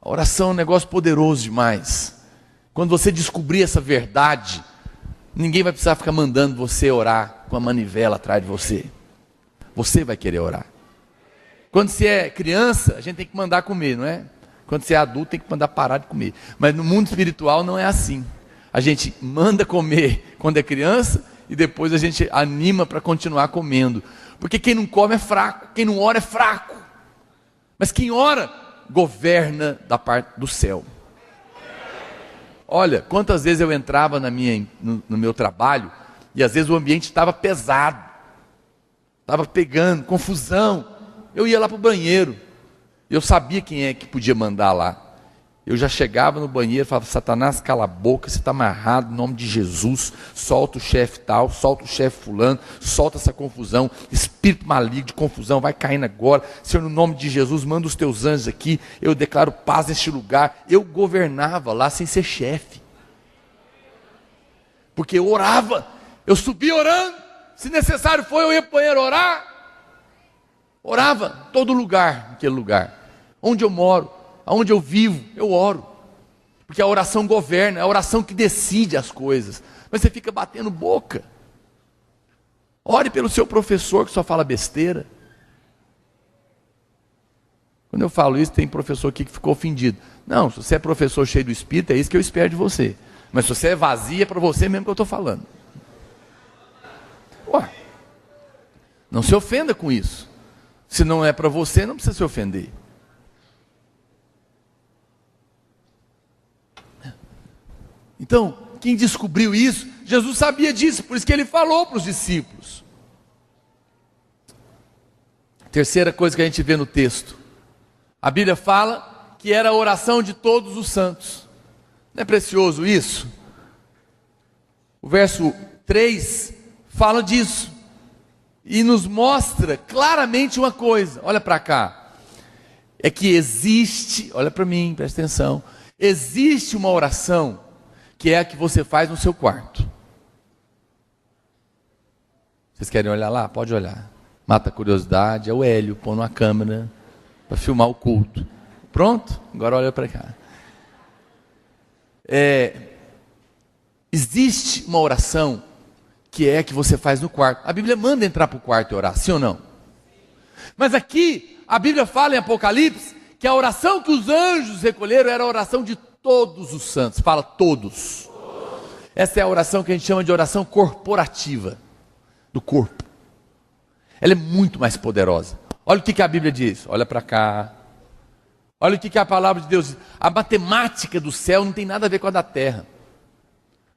A oração é um negócio poderoso demais. Quando você descobrir essa verdade, ninguém vai precisar ficar mandando você orar com a manivela atrás de você. Você vai querer orar. Quando você é criança, a gente tem que mandar comer, não é? Quando você é adulto, tem que mandar parar de comer. Mas no mundo espiritual não é assim. A gente manda comer quando é criança e depois a gente anima para continuar comendo. Porque quem não come é fraco, quem não ora é fraco. Mas quem ora, governa da parte do céu. Olha, quantas vezes eu entrava no meu trabalho e às vezes o ambiente estava pesado, estava pegando, confusão. Eu ia lá para o banheiro, eu sabia quem é que podia mandar lá. Eu já chegava no banheiro e falava: Satanás, cala a boca, você está amarrado em nome de Jesus, solta o chefe tal, solta o chefe fulano, solta essa confusão, espírito maligno de confusão, vai caindo agora, Senhor, no nome de Jesus, manda os teus anjos aqui, eu declaro paz neste lugar. Eu governava lá sem ser chefe, porque eu orava, eu subia orando, se necessário foi, eu ia para o banheiro orar, orava, todo lugar, naquele lugar, onde eu moro, aonde eu vivo, eu oro, porque a oração governa, é a oração que decide as coisas. Mas você fica batendo boca. Ore pelo seu professor que só fala besteira. Quando eu falo isso, tem professor aqui que ficou ofendido. Não, se você é professor cheio do Espírito, é isso que eu espero de você. Mas se você é vazio, é para você mesmo que eu estou falando. Ué, não se ofenda com isso. Se não é para você, não precisa se ofender. Então, quem descobriu isso, Jesus sabia disso, por isso que ele falou para os discípulos. Terceira coisa que a gente vê no texto, a Bíblia fala que era a oração de todos os santos. Não é precioso isso? O verso 3 fala disso, e nos mostra claramente uma coisa, olha para cá, é que existe, olha para mim, presta atenção, existe uma oração que é a que você faz no seu quarto. Vocês querem olhar lá? Pode olhar. Mata a curiosidade, é o Hélio, põe numa câmera para filmar o culto. Pronto? Agora olha para cá. Existe uma oração que é a que você faz no quarto. A Bíblia manda entrar para o quarto e orar, sim ou não? Mas aqui, a Bíblia fala em Apocalipse que a oração que os anjos recolheram era a oração de todos os santos. Fala todos. Essa é a oração que a gente chama de oração corporativa, do corpo. Ela é muito mais poderosa. Olha o que a Bíblia diz, olha para cá. Olha o que a palavra de Deus diz. A matemática do céu não tem nada a ver com a da terra.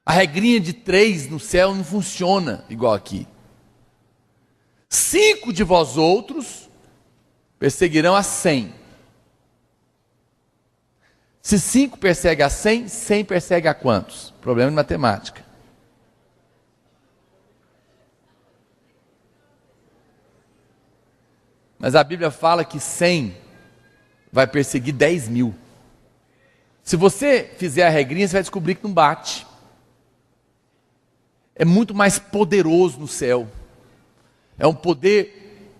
A regrinha de 3 no céu não funciona igual aqui. 5 de vós outros perseguirão a 100. Se 5 persegue a 100, 100 persegue a quantos? Problema de matemática. Mas a Bíblia fala que 100 vai perseguir 10.000. Se você fizer a regrinha, você vai descobrir que não bate. É muito mais poderoso no céu. É um poder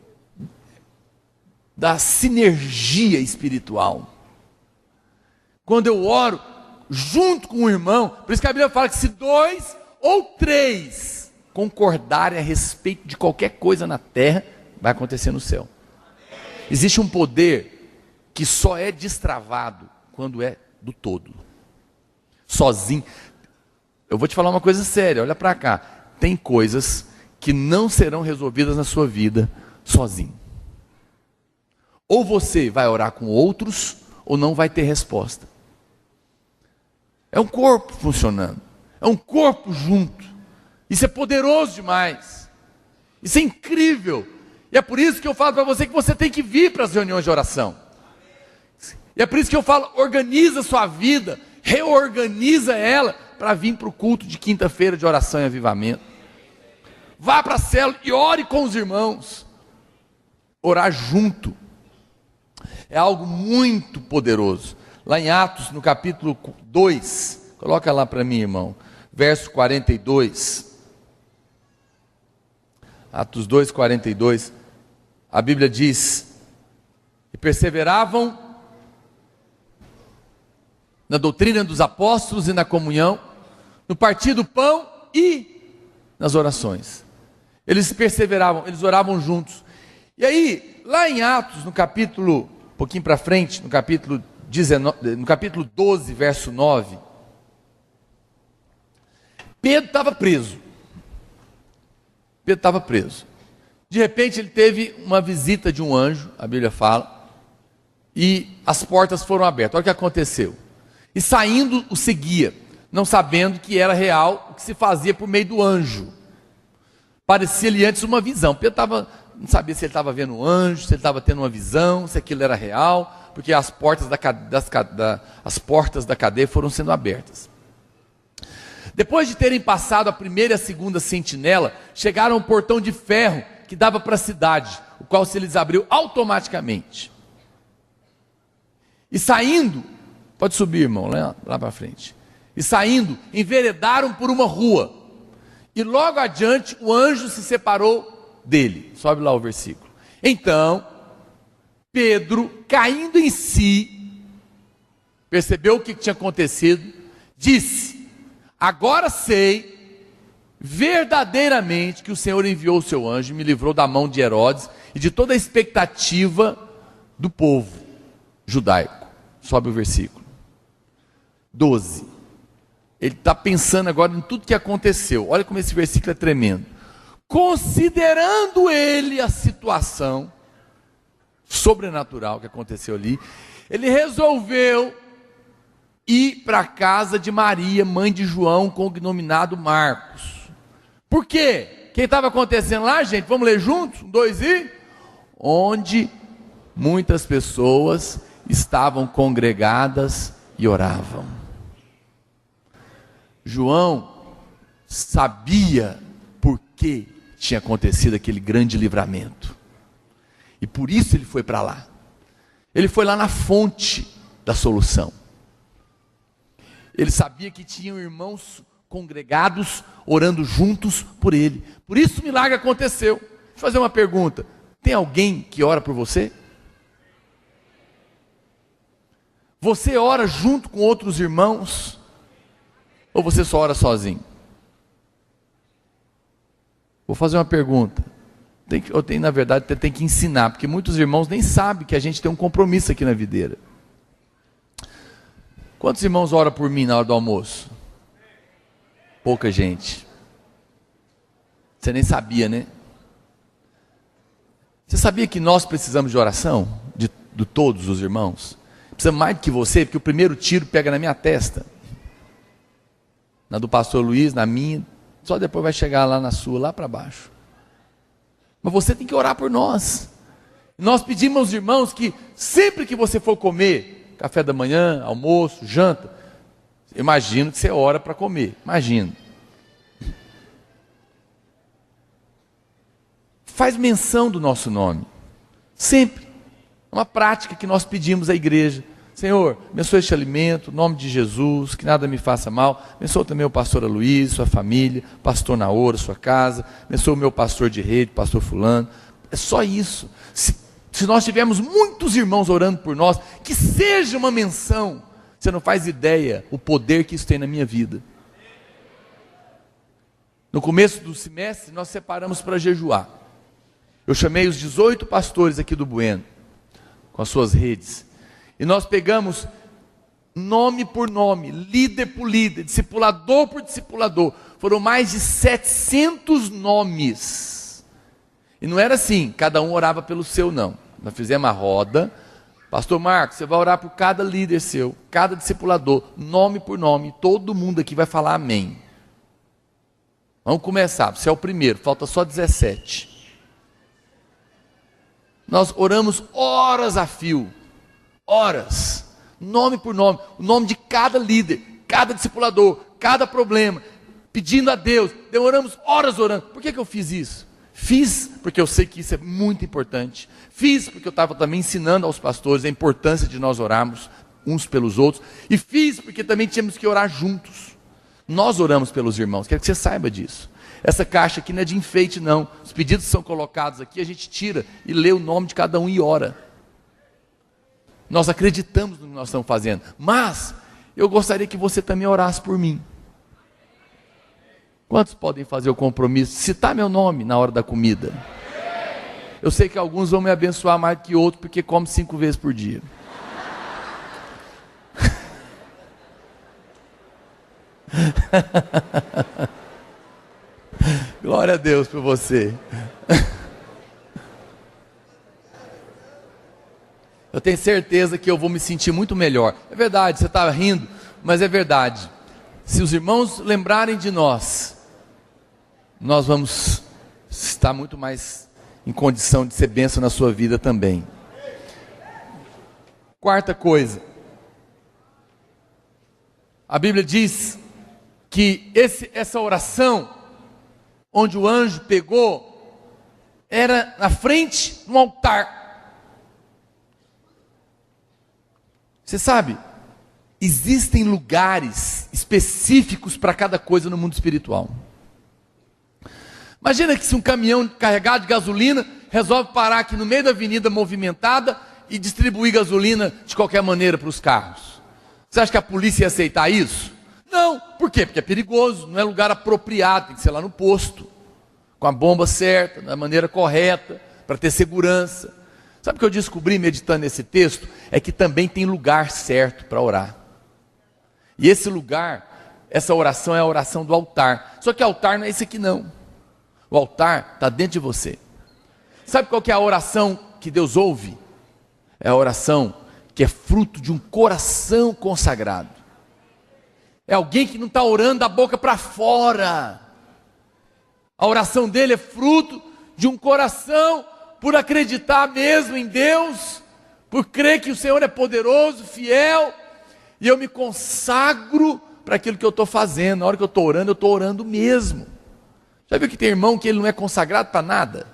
da sinergia espiritual. Quando eu oro junto com o irmão, por isso que a Bíblia fala que se 2 ou 3 concordarem a respeito de qualquer coisa na terra, vai acontecer no céu. Existe um poder que só é destravado quando é do todo. Sozinho. Eu vou te falar uma coisa séria, olha para cá. Tem coisas que não serão resolvidas na sua vida sozinho. Ou você vai orar com outros, ou não vai ter resposta. É um corpo funcionando. É um corpo junto. Isso é poderoso demais. Isso é incrível. E é por isso que eu falo para você que você tem que vir para as reuniões de oração. E é por isso que eu falo, organiza a sua vida, reorganiza ela, para vir para o culto de quinta-feira de oração e avivamento. Vá para a célula e ore com os irmãos. Orar junto é algo muito poderoso. Lá em Atos, no capítulo 2, coloca lá para mim, irmão, verso 42. Atos 2, 42, a Bíblia diz: e perseveravam na doutrina dos apóstolos e na comunhão, no partir do pão e nas orações. Eles perseveravam, eles oravam juntos. E aí, lá em Atos, no capítulo, um pouquinho para frente, no capítulo 12, verso 9, Pedro estava preso. Pedro estava preso. De repente ele teve uma visita de um anjo, a Bíblia fala, e as portas foram abertas. Olha o que aconteceu. E saindo o seguia, não sabendo que era real o que se fazia por meio do anjo. Parecia-lhe antes uma visão. Pedro não sabia se ele estava vendo um anjo, se ele estava tendo uma visão, se aquilo era real, porque as portas da cadeia foram sendo abertas. Depois de terem passado a primeira e a segunda sentinela, chegaram ao portão de ferro que dava para a cidade, o qual se lhes abriu automaticamente. E saindo, pode subir, irmão, lá para frente. E saindo, enveredaram por uma rua. E logo adiante o anjo se separou dele. Sobe lá o versículo. Então, Pedro, caindo em si, percebeu o que tinha acontecido, disse: agora sei verdadeiramente que o Senhor enviou o seu anjo e me livrou da mão de Herodes e de toda a expectativa do povo judaico. Sobe o versículo 12. Ele está pensando agora em tudo que aconteceu. Olha como esse versículo é tremendo. Considerando ele a situação sobrenatural que aconteceu ali, ele resolveu ir para a casa de Maria, mãe de João, cognominado Marcos. Por quê? O que estava acontecendo lá, gente? Vamos ler juntos? 1, 2 e... onde muitas pessoas estavam congregadas e oravam. João sabia por que tinha acontecido aquele grande livramento. E por isso ele foi para lá. Ele foi lá na fonte da solução. Ele sabia que tinham irmãos congregados, orando juntos por ele. Por isso o milagre aconteceu. Deixa eu fazer uma pergunta. Tem alguém que ora por você? Você ora junto com outros irmãos? Ou você só ora sozinho? Vou fazer uma pergunta. Na verdade, tem que ensinar, porque muitos irmãos nem sabem que a gente tem um compromisso aqui na videira. Quantos irmãos oram por mim na hora do almoço? Pouca gente. Você nem sabia, né? Você sabia que nós precisamos de oração? De todos os irmãos? Precisa mais do que você, porque o primeiro tiro pega na minha testa. Na do pastor Luiz, na minha, só depois vai chegar lá na sua, lá para baixo. Mas você tem que orar por nós. Nós pedimos aos irmãos que sempre que você for comer, café da manhã, almoço, janta, imagino que você ora para comer, imagino. Faz menção do nosso nome, sempre. É uma prática que nós pedimos à igreja. Senhor, abençoe este alimento, em nome de Jesus, que nada me faça mal. Abençoe também o pastor Aloysio, sua família, pastor Naoro, sua casa. Abençoe o meu pastor de rede, pastor fulano. É só isso. Se nós tivermos muitos irmãos orando por nós, que seja uma menção. Você não faz ideia o poder que isso tem na minha vida. No começo do semestre, nós separamos para jejuar. Eu chamei os 18 pastores aqui do Bueno, com as suas redes. E nós pegamos nome por nome, líder por líder, discipulador por discipulador. Foram mais de 700 nomes. E não era assim, cada um orava pelo seu, não. Nós fizemos a roda. Pastor Marcos, você vai orar por cada líder seu, cada discipulador, nome por nome. Todo mundo aqui vai falar amém. Vamos começar, você é o primeiro, falta só 17. Nós oramos horas a fio. Horas. nome por nome, o nome de cada líder, cada discipulador, cada problema, pedindo a Deus. Demoramos horas orando. Por que eu fiz isso? Fiz porque eu sei que isso é muito importante. Fiz porque eu estava também ensinando aos pastores a importância de nós orarmos uns pelos outros. E fiz porque também tínhamos que orar juntos. Nós oramos pelos irmãos, quero que você saiba disso. Essa caixa aqui não é de enfeite não. Os pedidos são colocados aqui, a gente tira e lê o nome de cada um e ora. Nós acreditamos no que nós estamos fazendo. Mas eu gostaria que você também orasse por mim. Quantos podem fazer o compromisso de citar meu nome na hora da comida? Eu sei que alguns vão me abençoar mais do que outros, porque come 5 vezes por dia. Glória a Deus por você. Eu tenho certeza que eu vou me sentir muito melhor. É verdade, você está rindo, mas é verdade. Se os irmãos lembrarem de nós, nós vamos estar muito mais em condição de ser bênção na sua vida também. Quarta coisa, a Bíblia diz que essa oração, onde o anjo pegou, era na frente de um altar. Você sabe, existem lugares específicos para cada coisa no mundo espiritual. Imagina que se um caminhão carregado de gasolina resolve parar aqui no meio da avenida movimentada e distribuir gasolina de qualquer maneira para os carros. Você acha que a polícia ia aceitar isso? Não. Por quê? Porque é perigoso, não é lugar apropriado, tem que ser lá no posto, com a bomba certa, da maneira correta, para ter segurança. Sabe o que eu descobri meditando nesse texto? É que também tem lugar certo para orar. E esse lugar, essa oração é a oração do altar. Só que altar não é esse aqui não. O altar está dentro de você. Sabe qual que é a oração que Deus ouve? É a oração que é fruto de um coração consagrado. É alguém que não está orando da boca para fora. A oração dele é fruto de um coração por acreditar mesmo em Deus, por crer que o Senhor é poderoso, fiel, e eu me consagro para aquilo que eu estou fazendo. Na hora que eu estou orando mesmo. Já viu que tem irmão que ele não é consagrado para nada?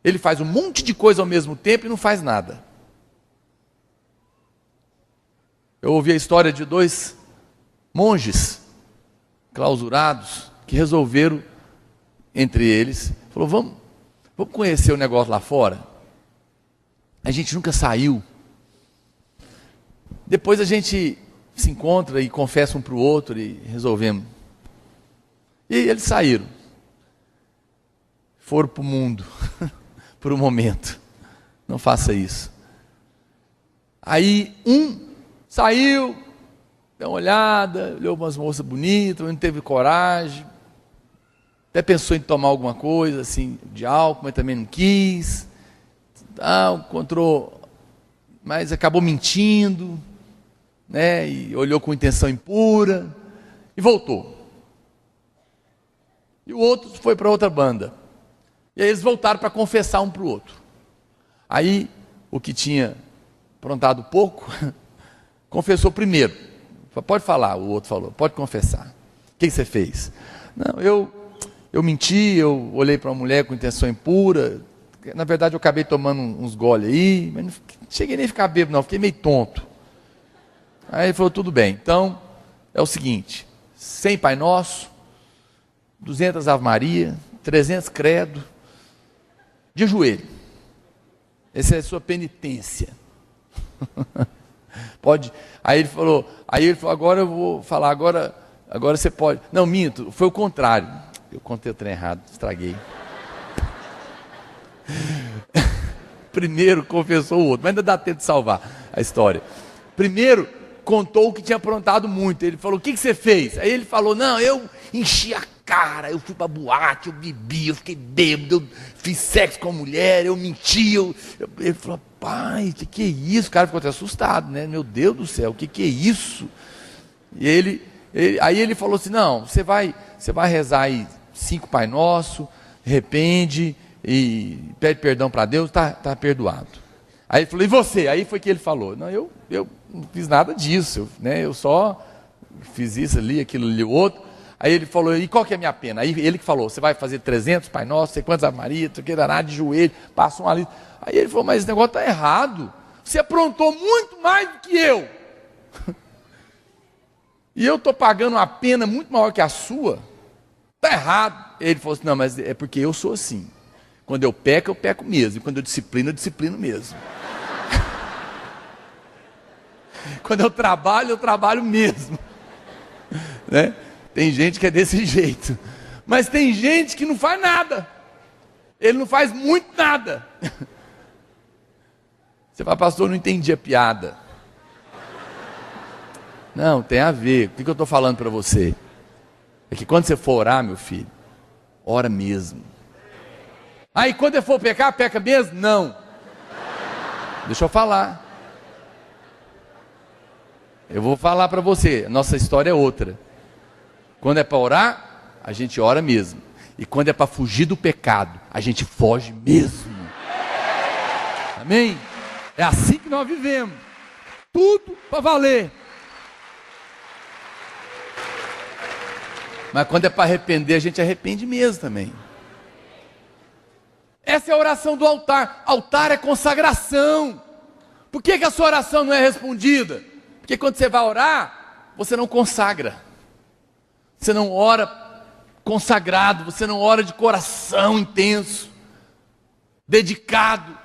Ele faz um monte de coisa ao mesmo tempo e não faz nada. Eu ouvi a história de 2 monges clausurados que resolveram, entre eles, falou, vamos conhecer o negócio lá fora. A gente nunca saiu. Depois a gente se encontra e confessa um para o outro e resolvemos. E eles saíram. Foram para o mundo, por um momento. Não faça isso. Aí saiu, deu uma olhada, olhou umas moças bonitas, não teve coragem. Até pensou em tomar alguma coisa assim de álcool, mas também não quis. Encontrou, mas acabou mentindo, né? E olhou com intenção impura e voltou. E o outro foi para outra banda. E aí eles voltaram para confessar um para o outro. Aí o que tinha aprontado pouco confessou primeiro. Pode falar, o outro falou, pode confessar. O que você fez? Não, eu menti, eu olhei para uma mulher com intenção impura. Na verdade eu acabei tomando uns gole aí, mas não cheguei nem a ficar bêbado não, fiquei meio tonto. Aí ele falou, tudo bem, então é o seguinte, 100 Pai Nosso, 200 Ave Maria, 300 Credo, de joelho. Essa é a sua penitência. Pode. Aí ele falou, agora eu vou falar, agora você pode. Não, minto, foi o contrário. Eu contei o trem errado, estraguei. Primeiro confessou o outro, mas ainda dá tempo de salvar a história. Primeiro contou o que tinha aprontado muito. Ele falou, o que você fez? Aí ele falou, não, eu enchi a cara, eu fui pra boate, eu bebi, eu fiquei bêbado, eu fiz sexo com a mulher, eu menti, ele falou, pai, o que é isso? O cara ficou até assustado, né? Meu Deus do céu, o que é isso? E aí ele falou assim, não, você vai rezar aí 5 Pai Nosso, arrepende e pede perdão para Deus, tá perdoado. Aí ele falou, e você? Aí foi que ele falou, não, eu não fiz nada disso, eu só fiz isso ali, aquilo ali, outro. Aí ele falou, e qual que é a minha pena? Aí ele que falou, você vai fazer 300, Pai Nosso, sei quantas Ave Maria, tu quer danar de joelho, passa uma lista. Aí ele falou, mas esse negócio está errado, você aprontou muito mais do que eu. E eu estou pagando uma pena muito maior que a sua, está errado. Ele falou assim, não, mas é porque eu sou assim, quando eu peco mesmo, e quando eu disciplino mesmo. Quando eu trabalho mesmo, né? Tem gente que é desse jeito, mas tem gente que não faz nada, ele não faz muito nada. Você fala, pastor, eu não entendi a piada. Não, tem a ver. O que eu estou falando para você? É que quando você for orar, meu filho, ora mesmo. Aí quando eu for pecar, peca mesmo? Não. Deixa eu falar. Eu vou falar para você, nossa história é outra. Quando é para orar, a gente ora mesmo. E quando é para fugir do pecado, a gente foge mesmo. Amém? É assim que nós vivemos. Tudo para valer. Mas quando é para arrepender, a gente arrepende mesmo também. Essa é a oração do altar. Altar é consagração. Por que a sua oração não é respondida? Porque quando você vai orar, você não consagra. Você não ora consagrado, você não ora de coração intenso, dedicado.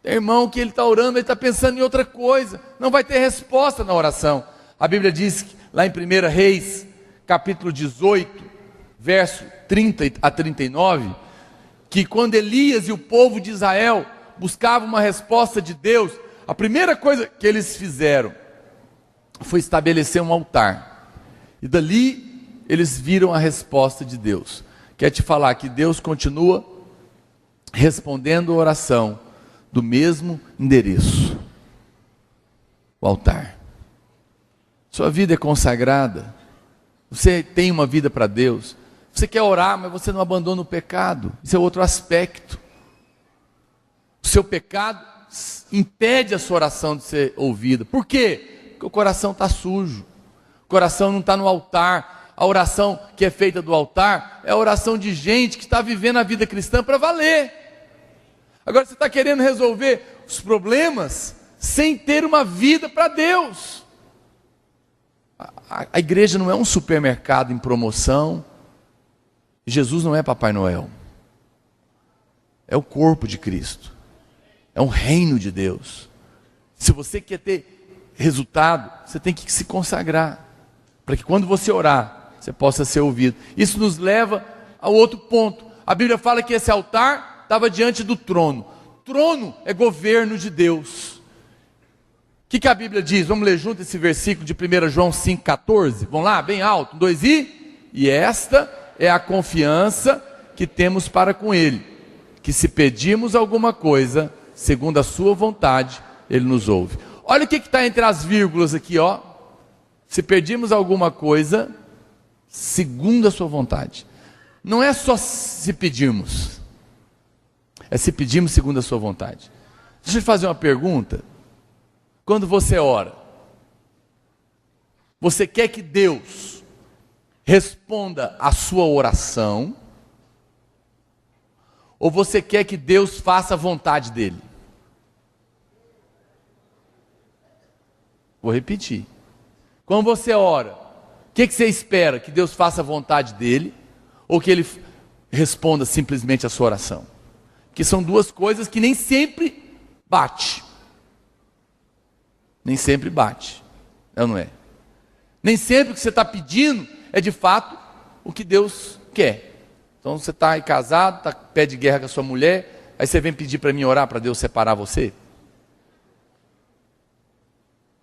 Tem irmão que ele está orando, ele está pensando em outra coisa, não vai ter resposta na oração. A Bíblia diz que, lá em 1 Reis, capítulo 18, verso 30 a 39, que quando Elias e o povo de Israel buscavam uma resposta de Deus, a primeira coisa que eles fizeram foi estabelecer um altar. E dali eles viram a resposta de Deus. Quer te falar que Deus continua respondendo a oração do mesmo endereço. O altar. Sua vida é consagrada. Você tem uma vida para Deus. Você quer orar, mas você não abandona o pecado. Isso é outro aspecto. O seu pecado impede a sua oração de ser ouvida. Por quê? Porque o coração está sujo. O coração não está no altar. A oração que é feita do altar é a oração de gente que está vivendo a vida cristã para valer. Agora você está querendo resolver os problemas sem ter uma vida para Deus. A igreja não é um supermercado em promoção. Jesus não é Papai Noel. É o corpo de Cristo. É um reino de Deus. Se você quer ter resultado, você tem que se consagrar, para que quando você orar, você possa ser ouvido. Isso nos leva a outro ponto. A Bíblia fala que esse altar estava diante do trono. Trono é governo de Deus. O que a Bíblia diz? Vamos ler junto esse versículo de 1 João 5,14. Vamos lá, bem alto. 2 e esta é a confiança que temos para com Ele, que se pedirmos alguma coisa, segundo a sua vontade, Ele nos ouve. Olha o que está entre as vírgulas aqui, ó. Se pedirmos alguma coisa, segundo a sua vontade. Não é só se pedirmos, é se pedirmos segundo a sua vontade. Deixa eu te fazer uma pergunta. Quando você ora, você quer que Deus responda a sua oração, ou você quer que Deus faça a vontade dele? Vou repetir. Quando você ora, o que você espera? Que Deus faça a vontade dele, ou que ele responda simplesmente a sua oração? Que são duas coisas que nem sempre bate. Nem sempre bate, é ou não é? Nem sempre o que você está pedindo é de fato o que Deus quer. Então você está aí casado, está pé de guerra com a sua mulher, aí você vem pedir para mim orar para Deus separar você?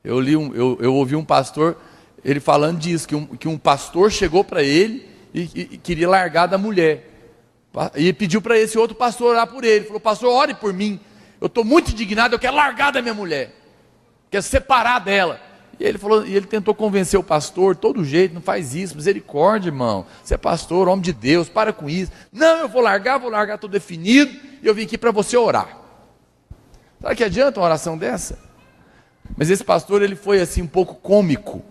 Eu ouvi um pastor, ele falando disso, que um pastor chegou para ele e queria largar da mulher. E pediu para esse outro pastor orar por ele. Falou, pastor, ore por mim. Eu estou muito indignado, eu quero largar da minha mulher. Quer separar dela. E ele tentou convencer o pastor, todo jeito, não faz isso, misericórdia, irmão. Você é pastor, homem de Deus, para com isso. Não, eu vou largar, estou definido, e eu vim aqui para você orar. Será que adianta uma oração dessa? Mas esse pastor, ele foi assim um pouco cômico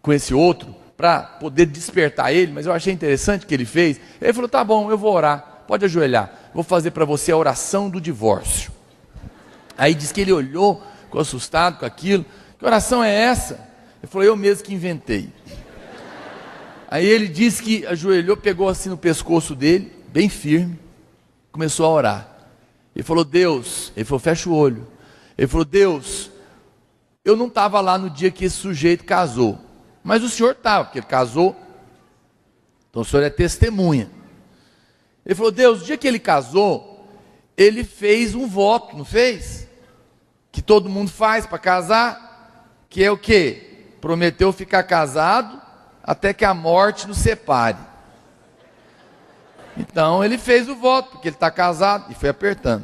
com esse outro, para poder despertar ele, mas eu achei interessante o que ele fez. Ele falou, tá bom, eu vou orar, pode ajoelhar, vou fazer para você a oração do divórcio. Aí diz que ele olhou, ficou assustado com aquilo. Que oração é essa? Ele falou, eu mesmo que inventei. Aí ele disse que ajoelhou, pegou assim no pescoço dele, bem firme, começou a orar. Ele falou, Deus, ele falou, fecha o olho. Ele falou, Deus, eu não estava lá no dia que esse sujeito casou, mas o senhor estava, porque ele casou, então o senhor é testemunha. Ele falou, Deus, o dia que ele casou, ele fez um voto, não fez? Que todo mundo faz para casar, que é o quê? Prometeu ficar casado até que a morte nos separe. Então ele fez o voto, porque ele está casado, e foi apertando.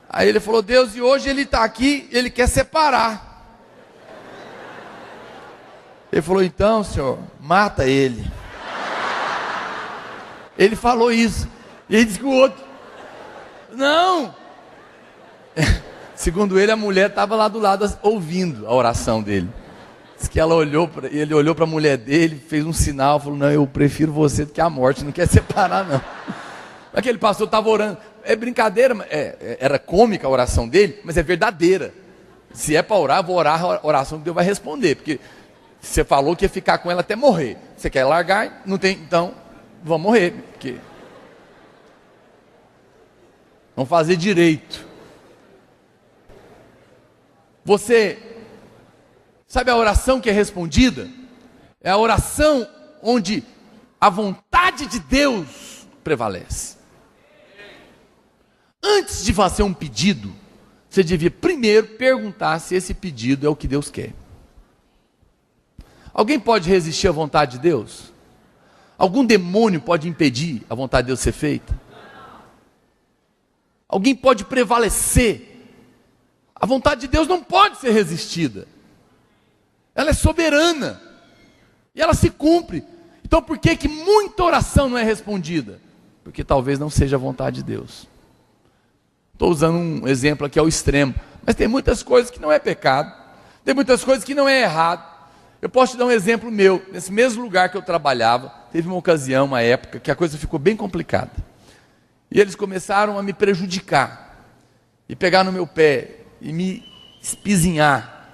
Aí ele falou, Deus, e hoje ele está aqui, ele quer separar. Ele falou, então, senhor, mata ele. Ele falou isso. E ele disse que o outro, não. Segundo ele, a mulher estava lá do lado ouvindo a oração dele. Diz que ela olhou, ele olhou para a mulher dele, fez um sinal, falou, não, eu prefiro você do que a morte, não quer separar não. Aquele pastor estava orando, é brincadeira, era cômica a oração dele, mas é verdadeira. Se é para orar, vou orar a oração que Deus vai responder, porque você falou que ia ficar com ela até morrer. Você quer largar? Não tem, então vamos morrer. Porque vamos fazer direito. Você sabe a oração que é respondida? É a oração onde a vontade de Deus prevalece. Antes de fazer um pedido, você devia primeiro perguntar se esse pedido é o que Deus quer. Alguém pode resistir à vontade de Deus? Algum demônio pode impedir a vontade de Deus ser feita? Alguém pode prevalecer? A vontade de Deus não pode ser resistida. Ela é soberana. E ela se cumpre. Então por que que muita oração não é respondida? Porque talvez não seja a vontade de Deus. Estou usando um exemplo aqui ao extremo. Mas tem muitas coisas que não é pecado. Tem muitas coisas que não é errado. Eu posso te dar um exemplo meu. Nesse mesmo lugar que eu trabalhava, teve uma ocasião, uma época, que a coisa ficou bem complicada. E eles começaram a me prejudicar. E pegar no meu pé. E me espizinhar.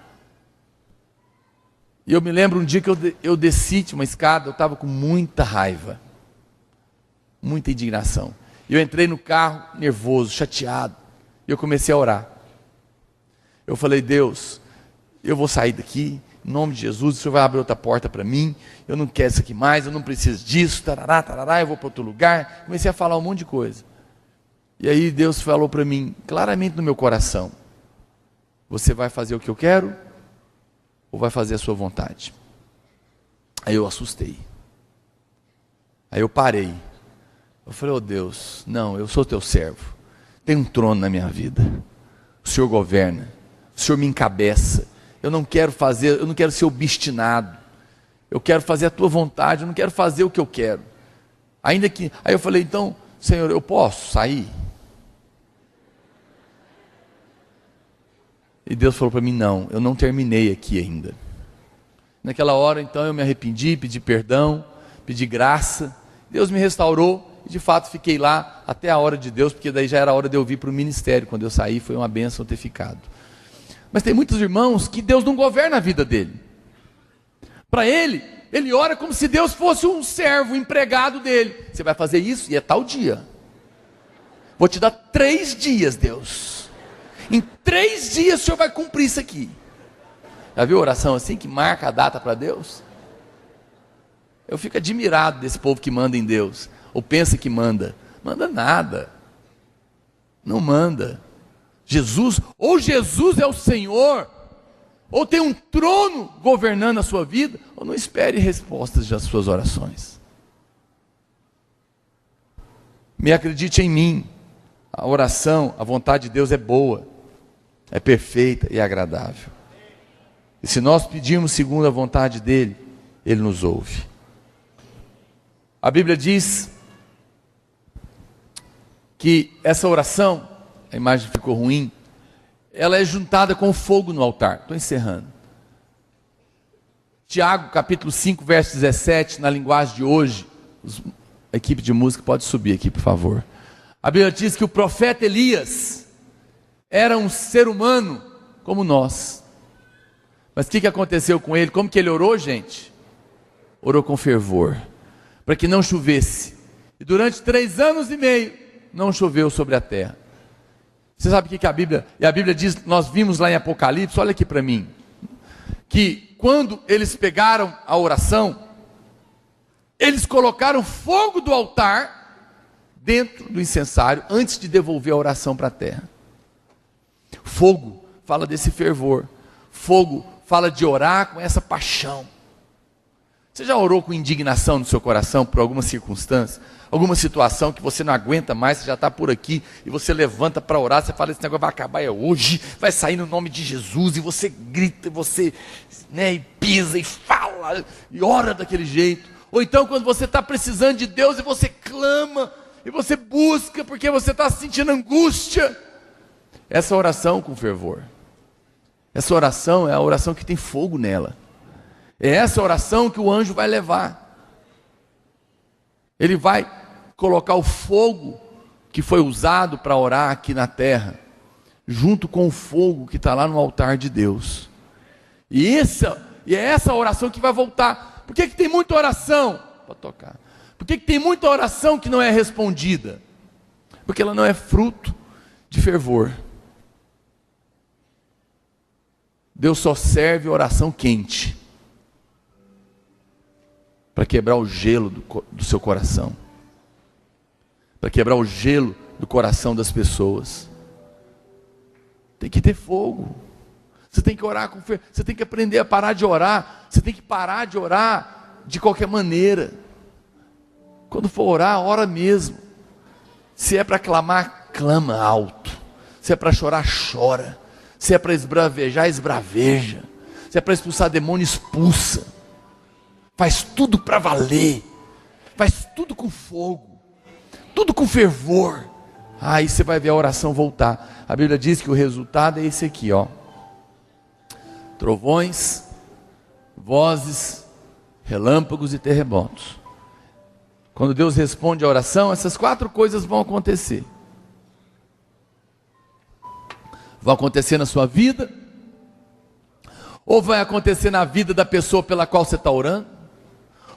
E eu me lembro um dia que eu desci de uma escada, eu estava com muita raiva. Muita indignação. E eu entrei no carro, nervoso, chateado. E eu comecei a orar. Eu falei, Deus, eu vou sair daqui. Em nome de Jesus, o Senhor vai abrir outra porta para mim. Eu não quero isso aqui mais, eu não preciso disso. Tarará, tarará, eu vou para outro lugar. Comecei a falar um monte de coisa. E aí Deus falou para mim, claramente no meu coração: você vai fazer o que eu quero? Ou vai fazer a sua vontade? Aí eu assustei. Aí eu parei. Eu falei, oh Deus, não, eu sou teu servo. Tem um trono na minha vida. O Senhor governa. O Senhor me encabeça. Eu não quero ser obstinado. Eu quero fazer a tua vontade, eu não quero fazer o que eu quero. Aí eu falei, então, Senhor, eu posso sair? E Deus falou para mim, não, eu não terminei aqui ainda. Naquela hora, então, eu me arrependi, pedi perdão, pedi graça. Deus me restaurou e de fato fiquei lá até a hora de Deus, porque daí já era a hora de eu vir para o ministério. Quando eu saí, foi uma bênção ter ficado. Mas tem muitos irmãos que Deus não governa a vida dele. Para ele ora como se Deus fosse um servo, um empregado dele. Você vai fazer isso e é tal dia. Vou te dar 3 dias, Deus. Em 3 dias o Senhor vai cumprir isso aqui. Já viu oração assim, que marca a data para Deus? Eu fico admirado desse povo que manda em Deus. Ou pensa que manda. Manda nada. Não manda. Jesus é o Senhor, ou tem um trono governando a sua vida, ou não espere respostas das suas orações. Me acredite em mim, a oração, a vontade de Deus é boa, é perfeita e agradável. E se nós pedirmos segundo a vontade dEle, Ele nos ouve. A Bíblia diz que essa oração, a imagem ficou ruim, ela é juntada com o fogo no altar. Estou encerrando. Tiago, capítulo 5, verso 17, na linguagem de hoje. A equipe de música pode subir aqui, por favor. A Bíblia diz que o profeta Elias era um ser humano como nós. Mas o que aconteceu com ele? Como que ele orou, gente? Orou com fervor, para que não chovesse. E durante 3 anos e meio, não choveu sobre a terra. Você sabe o que a Bíblia... E a Bíblia diz, nós vimos lá em Apocalipse, olha aqui para mim, que quando eles pegaram a oração, eles colocaram fogo do altar dentro do incensário, antes de devolver a oração para a terra. Fogo fala desse fervor. Fogo fala de orar com essa paixão. Você já orou com indignação no seu coração por alguma circunstância? Alguma situação que você não aguenta mais, você já está por aqui, e você levanta para orar, você fala, esse negócio vai acabar hoje, vai sair no nome de Jesus, e você grita, e você e pisa, e fala, e ora daquele jeito. Ou então quando você está precisando de Deus, e você clama, e você busca, porque você está sentindo angústia. Essa oração com fervor, essa oração é a oração que tem fogo nela. É essa oração que o anjo vai levar. Ele vai colocar o fogo que foi usado para orar aqui na terra, junto com o fogo que está lá no altar de Deus. E é essa oração que vai voltar. Por que tem muita oração? Pode tocar. Por que tem muita oração que não é respondida? Porque ela não é fruto de fervor. Deus só serve oração quente, para quebrar o gelo do seu coração, para quebrar o gelo do coração das pessoas. Tem que ter fogo. Você tem que orar com fé. Você tem que aprender a parar de orar. Você tem que parar de orar de qualquer maneira. Quando for orar, ora mesmo. Se é para clamar, clama alto. Se é para chorar, chora. Se é para esbravejar, esbraveja. Se é para expulsar demônio, expulsa. Faz tudo para valer. Faz tudo com fogo. Tudo com fervor. Aí você vai ver a oração voltar. A Bíblia diz que o resultado é esse aqui, ó. Trovões, vozes, relâmpagos e terremotos. Quando Deus responde a oração, essas 4 coisas vão acontecer. Vão acontecer na sua vida, ou vai acontecer na vida da pessoa pela qual você está orando,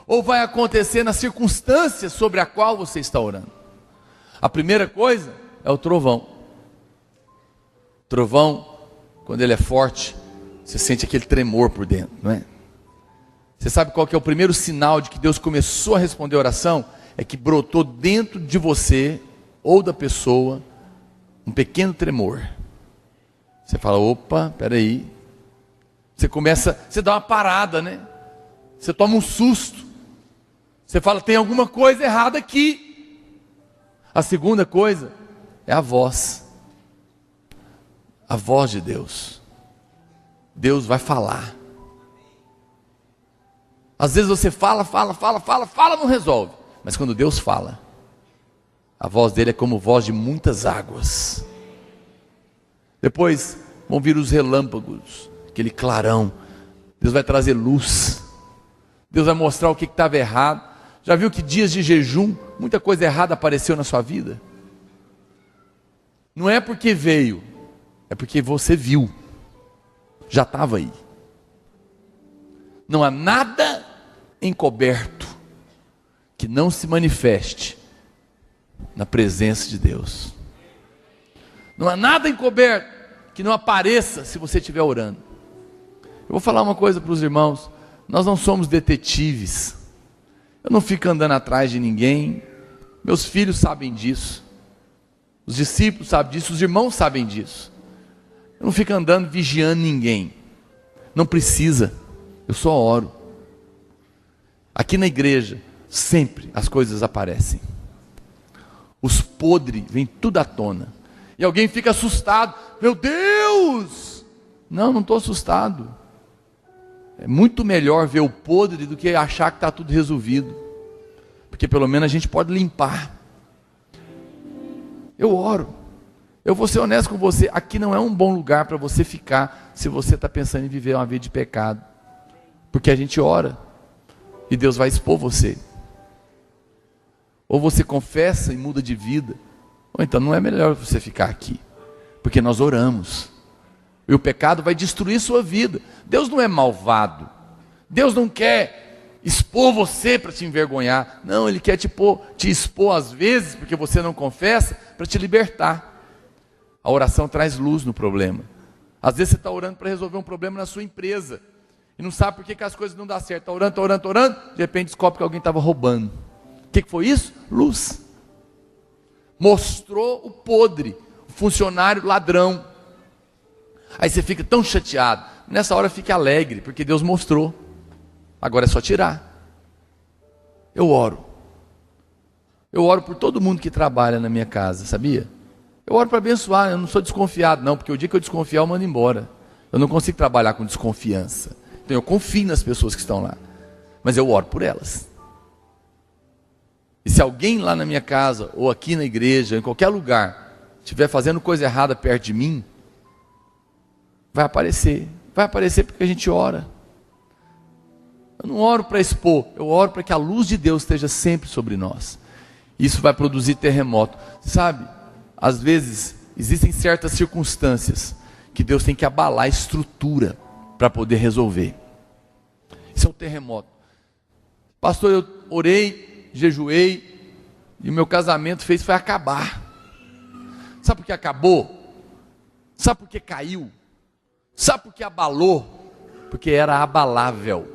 ou vai acontecer na circunstância sobre a qual você está orando. A primeira coisa é o trovão. Trovão, quando ele é forte, você sente aquele tremor por dentro, não é? Você sabe qual que é o primeiro sinal de que Deus começou a responder a oração? É que brotou dentro de você, ou da pessoa, um pequeno tremor. Você fala, opa, peraí. Você dá uma parada, né? Você toma um susto. Você fala, tem alguma coisa errada aqui. A segunda coisa é a voz. A voz de Deus. Deus vai falar. Às vezes você fala, não resolve. Mas quando Deus fala, a voz dele é como voz de muitas águas. Depois vão vir os relâmpagos, aquele clarão. Deus vai trazer luz. Deus vai mostrar o que estava errado. Já viu que dias de jejum, muita coisa errada apareceu na sua vida? Não é porque veio, é porque você viu. Já estava aí. Não há nada encoberto que não se manifeste na presença de Deus. Não há nada encoberto que não apareça se você estiver orando. Eu vou falar uma coisa para os irmãos. Nós não somos detetives. Eu não fico andando atrás de ninguém. Meus filhos sabem disso. Os discípulos sabem disso. Os irmãos sabem disso. Eu não fico andando vigiando ninguém. Não precisa. Eu só oro. Aqui na igreja, sempre as coisas aparecem. Os podres vêm tudo à tona. E alguém fica assustado. Meu Deus! Não estou assustado. É muito melhor ver o podre do que achar que está tudo resolvido. Porque pelo menos a gente pode limpar. Eu oro. Eu vou ser honesto com você, aqui não é um bom lugar para você ficar se você está pensando em viver uma vida de pecado. Porque a gente ora e Deus vai expor você. Ou você confessa e muda de vida, ou então não é melhor você ficar aqui, porque nós oramos. E o pecado vai destruir sua vida. Deus não é malvado. Deus não quer expor você para te envergonhar. Não, Ele quer te expor às vezes, porque você não confessa, para te libertar. A oração traz luz no problema. Às vezes você está orando para resolver um problema na sua empresa, e não sabe por que as coisas não dão certo. Está orando, de repente descobre que alguém estava roubando. O que foi isso? Luz. Mostrou o podre, o funcionário ladrão. Aí você fica tão chateado. Nessa hora fique alegre, porque Deus mostrou. Agora é só tirar. Eu oro por todo mundo que trabalha na minha casa, sabia? Eu oro para abençoar, eu não sou desconfiado não, porque o dia que eu desconfiar eu mando embora. Eu não consigo trabalhar com desconfiança. Então eu confio nas pessoas que estão lá, mas eu oro por elas. E se alguém lá na minha casa, ou aqui na igreja, em qualquer lugar, estiver fazendo coisa errada perto de mim, vai aparecer porque a gente ora. Eu não oro para expor, eu oro para que a luz de Deus esteja sempre sobre nós. Isso vai produzir terremoto. Sabe, às vezes existem certas circunstâncias que Deus tem que abalar a estrutura para poder resolver. Isso é um terremoto. Pastor, eu orei, jejuei, e o meu casamento foi acabar. Sabe por que acabou? Sabe por que caiu? Sabe por que abalou? Porque era abalável.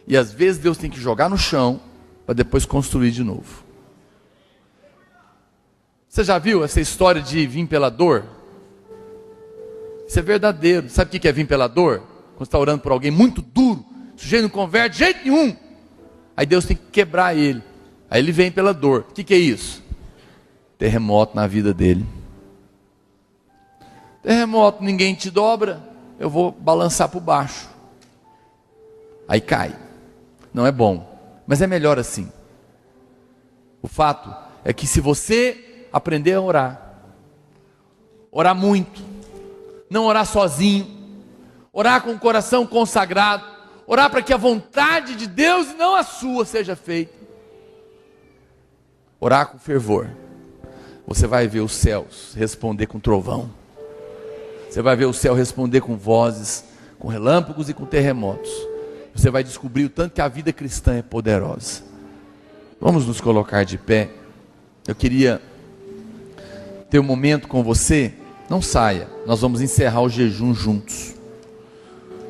E às vezes Deus tem que jogar no chão para depois construir de novo. Você já viu essa história de vir pela dor? Isso é verdadeiro. Sabe o que é vir pela dor? Quando você está orando por alguém muito duro, o sujeito não converte de jeito nenhum. Aí Deus tem que quebrar ele. Aí ele vem pela dor. O que é isso? Terremoto na vida dele. Terremoto, ninguém te dobra, eu vou balançar por baixo. Aí cai. Não é bom, mas é melhor assim. O fato é que se você aprender a orar muito, não orar sozinho, orar com o coração consagrado, orar para que a vontade de Deus e não a sua seja feita, orar com fervor, você vai ver os céus responder com trovão. Você vai ver o céu responder com vozes, com relâmpagos e com terremotos. Você vai descobrir o tanto que a vida cristã é poderosa. Vamos nos colocar de pé. Eu queria ter um momento com você. Não saia, nós vamos encerrar o jejum juntos.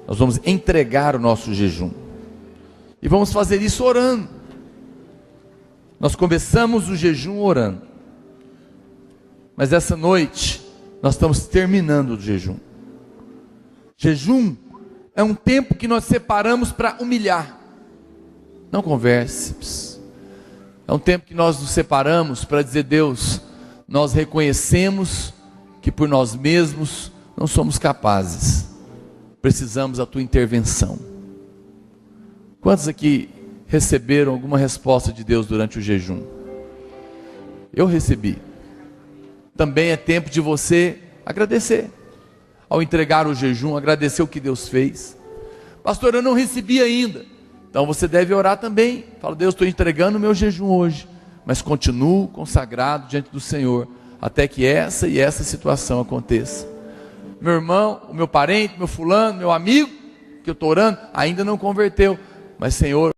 Nós vamos entregar o nosso jejum. E vamos fazer isso orando. Nós começamos o jejum orando. Mas essa noite nós estamos terminando o jejum. Jejum é um tempo que nós separamos para humilhar. Não converse. É um tempo que nós nos separamos para dizer: Deus, nós reconhecemos que por nós mesmos não somos capazes. Precisamos da tua intervenção. Quantos aqui receberam alguma resposta de Deus durante o jejum? Eu recebi. Também é tempo de você agradecer. Ao entregar o jejum, agradecer o que Deus fez. Pastor, eu não recebi ainda. Então você deve orar também. Fala: Deus, estou entregando o meu jejum hoje, mas continuo consagrado diante do Senhor, até que essa e essa situação aconteça. Meu irmão, o meu parente, meu fulano, meu amigo, que eu estou orando, ainda não converteu. Mas Senhor,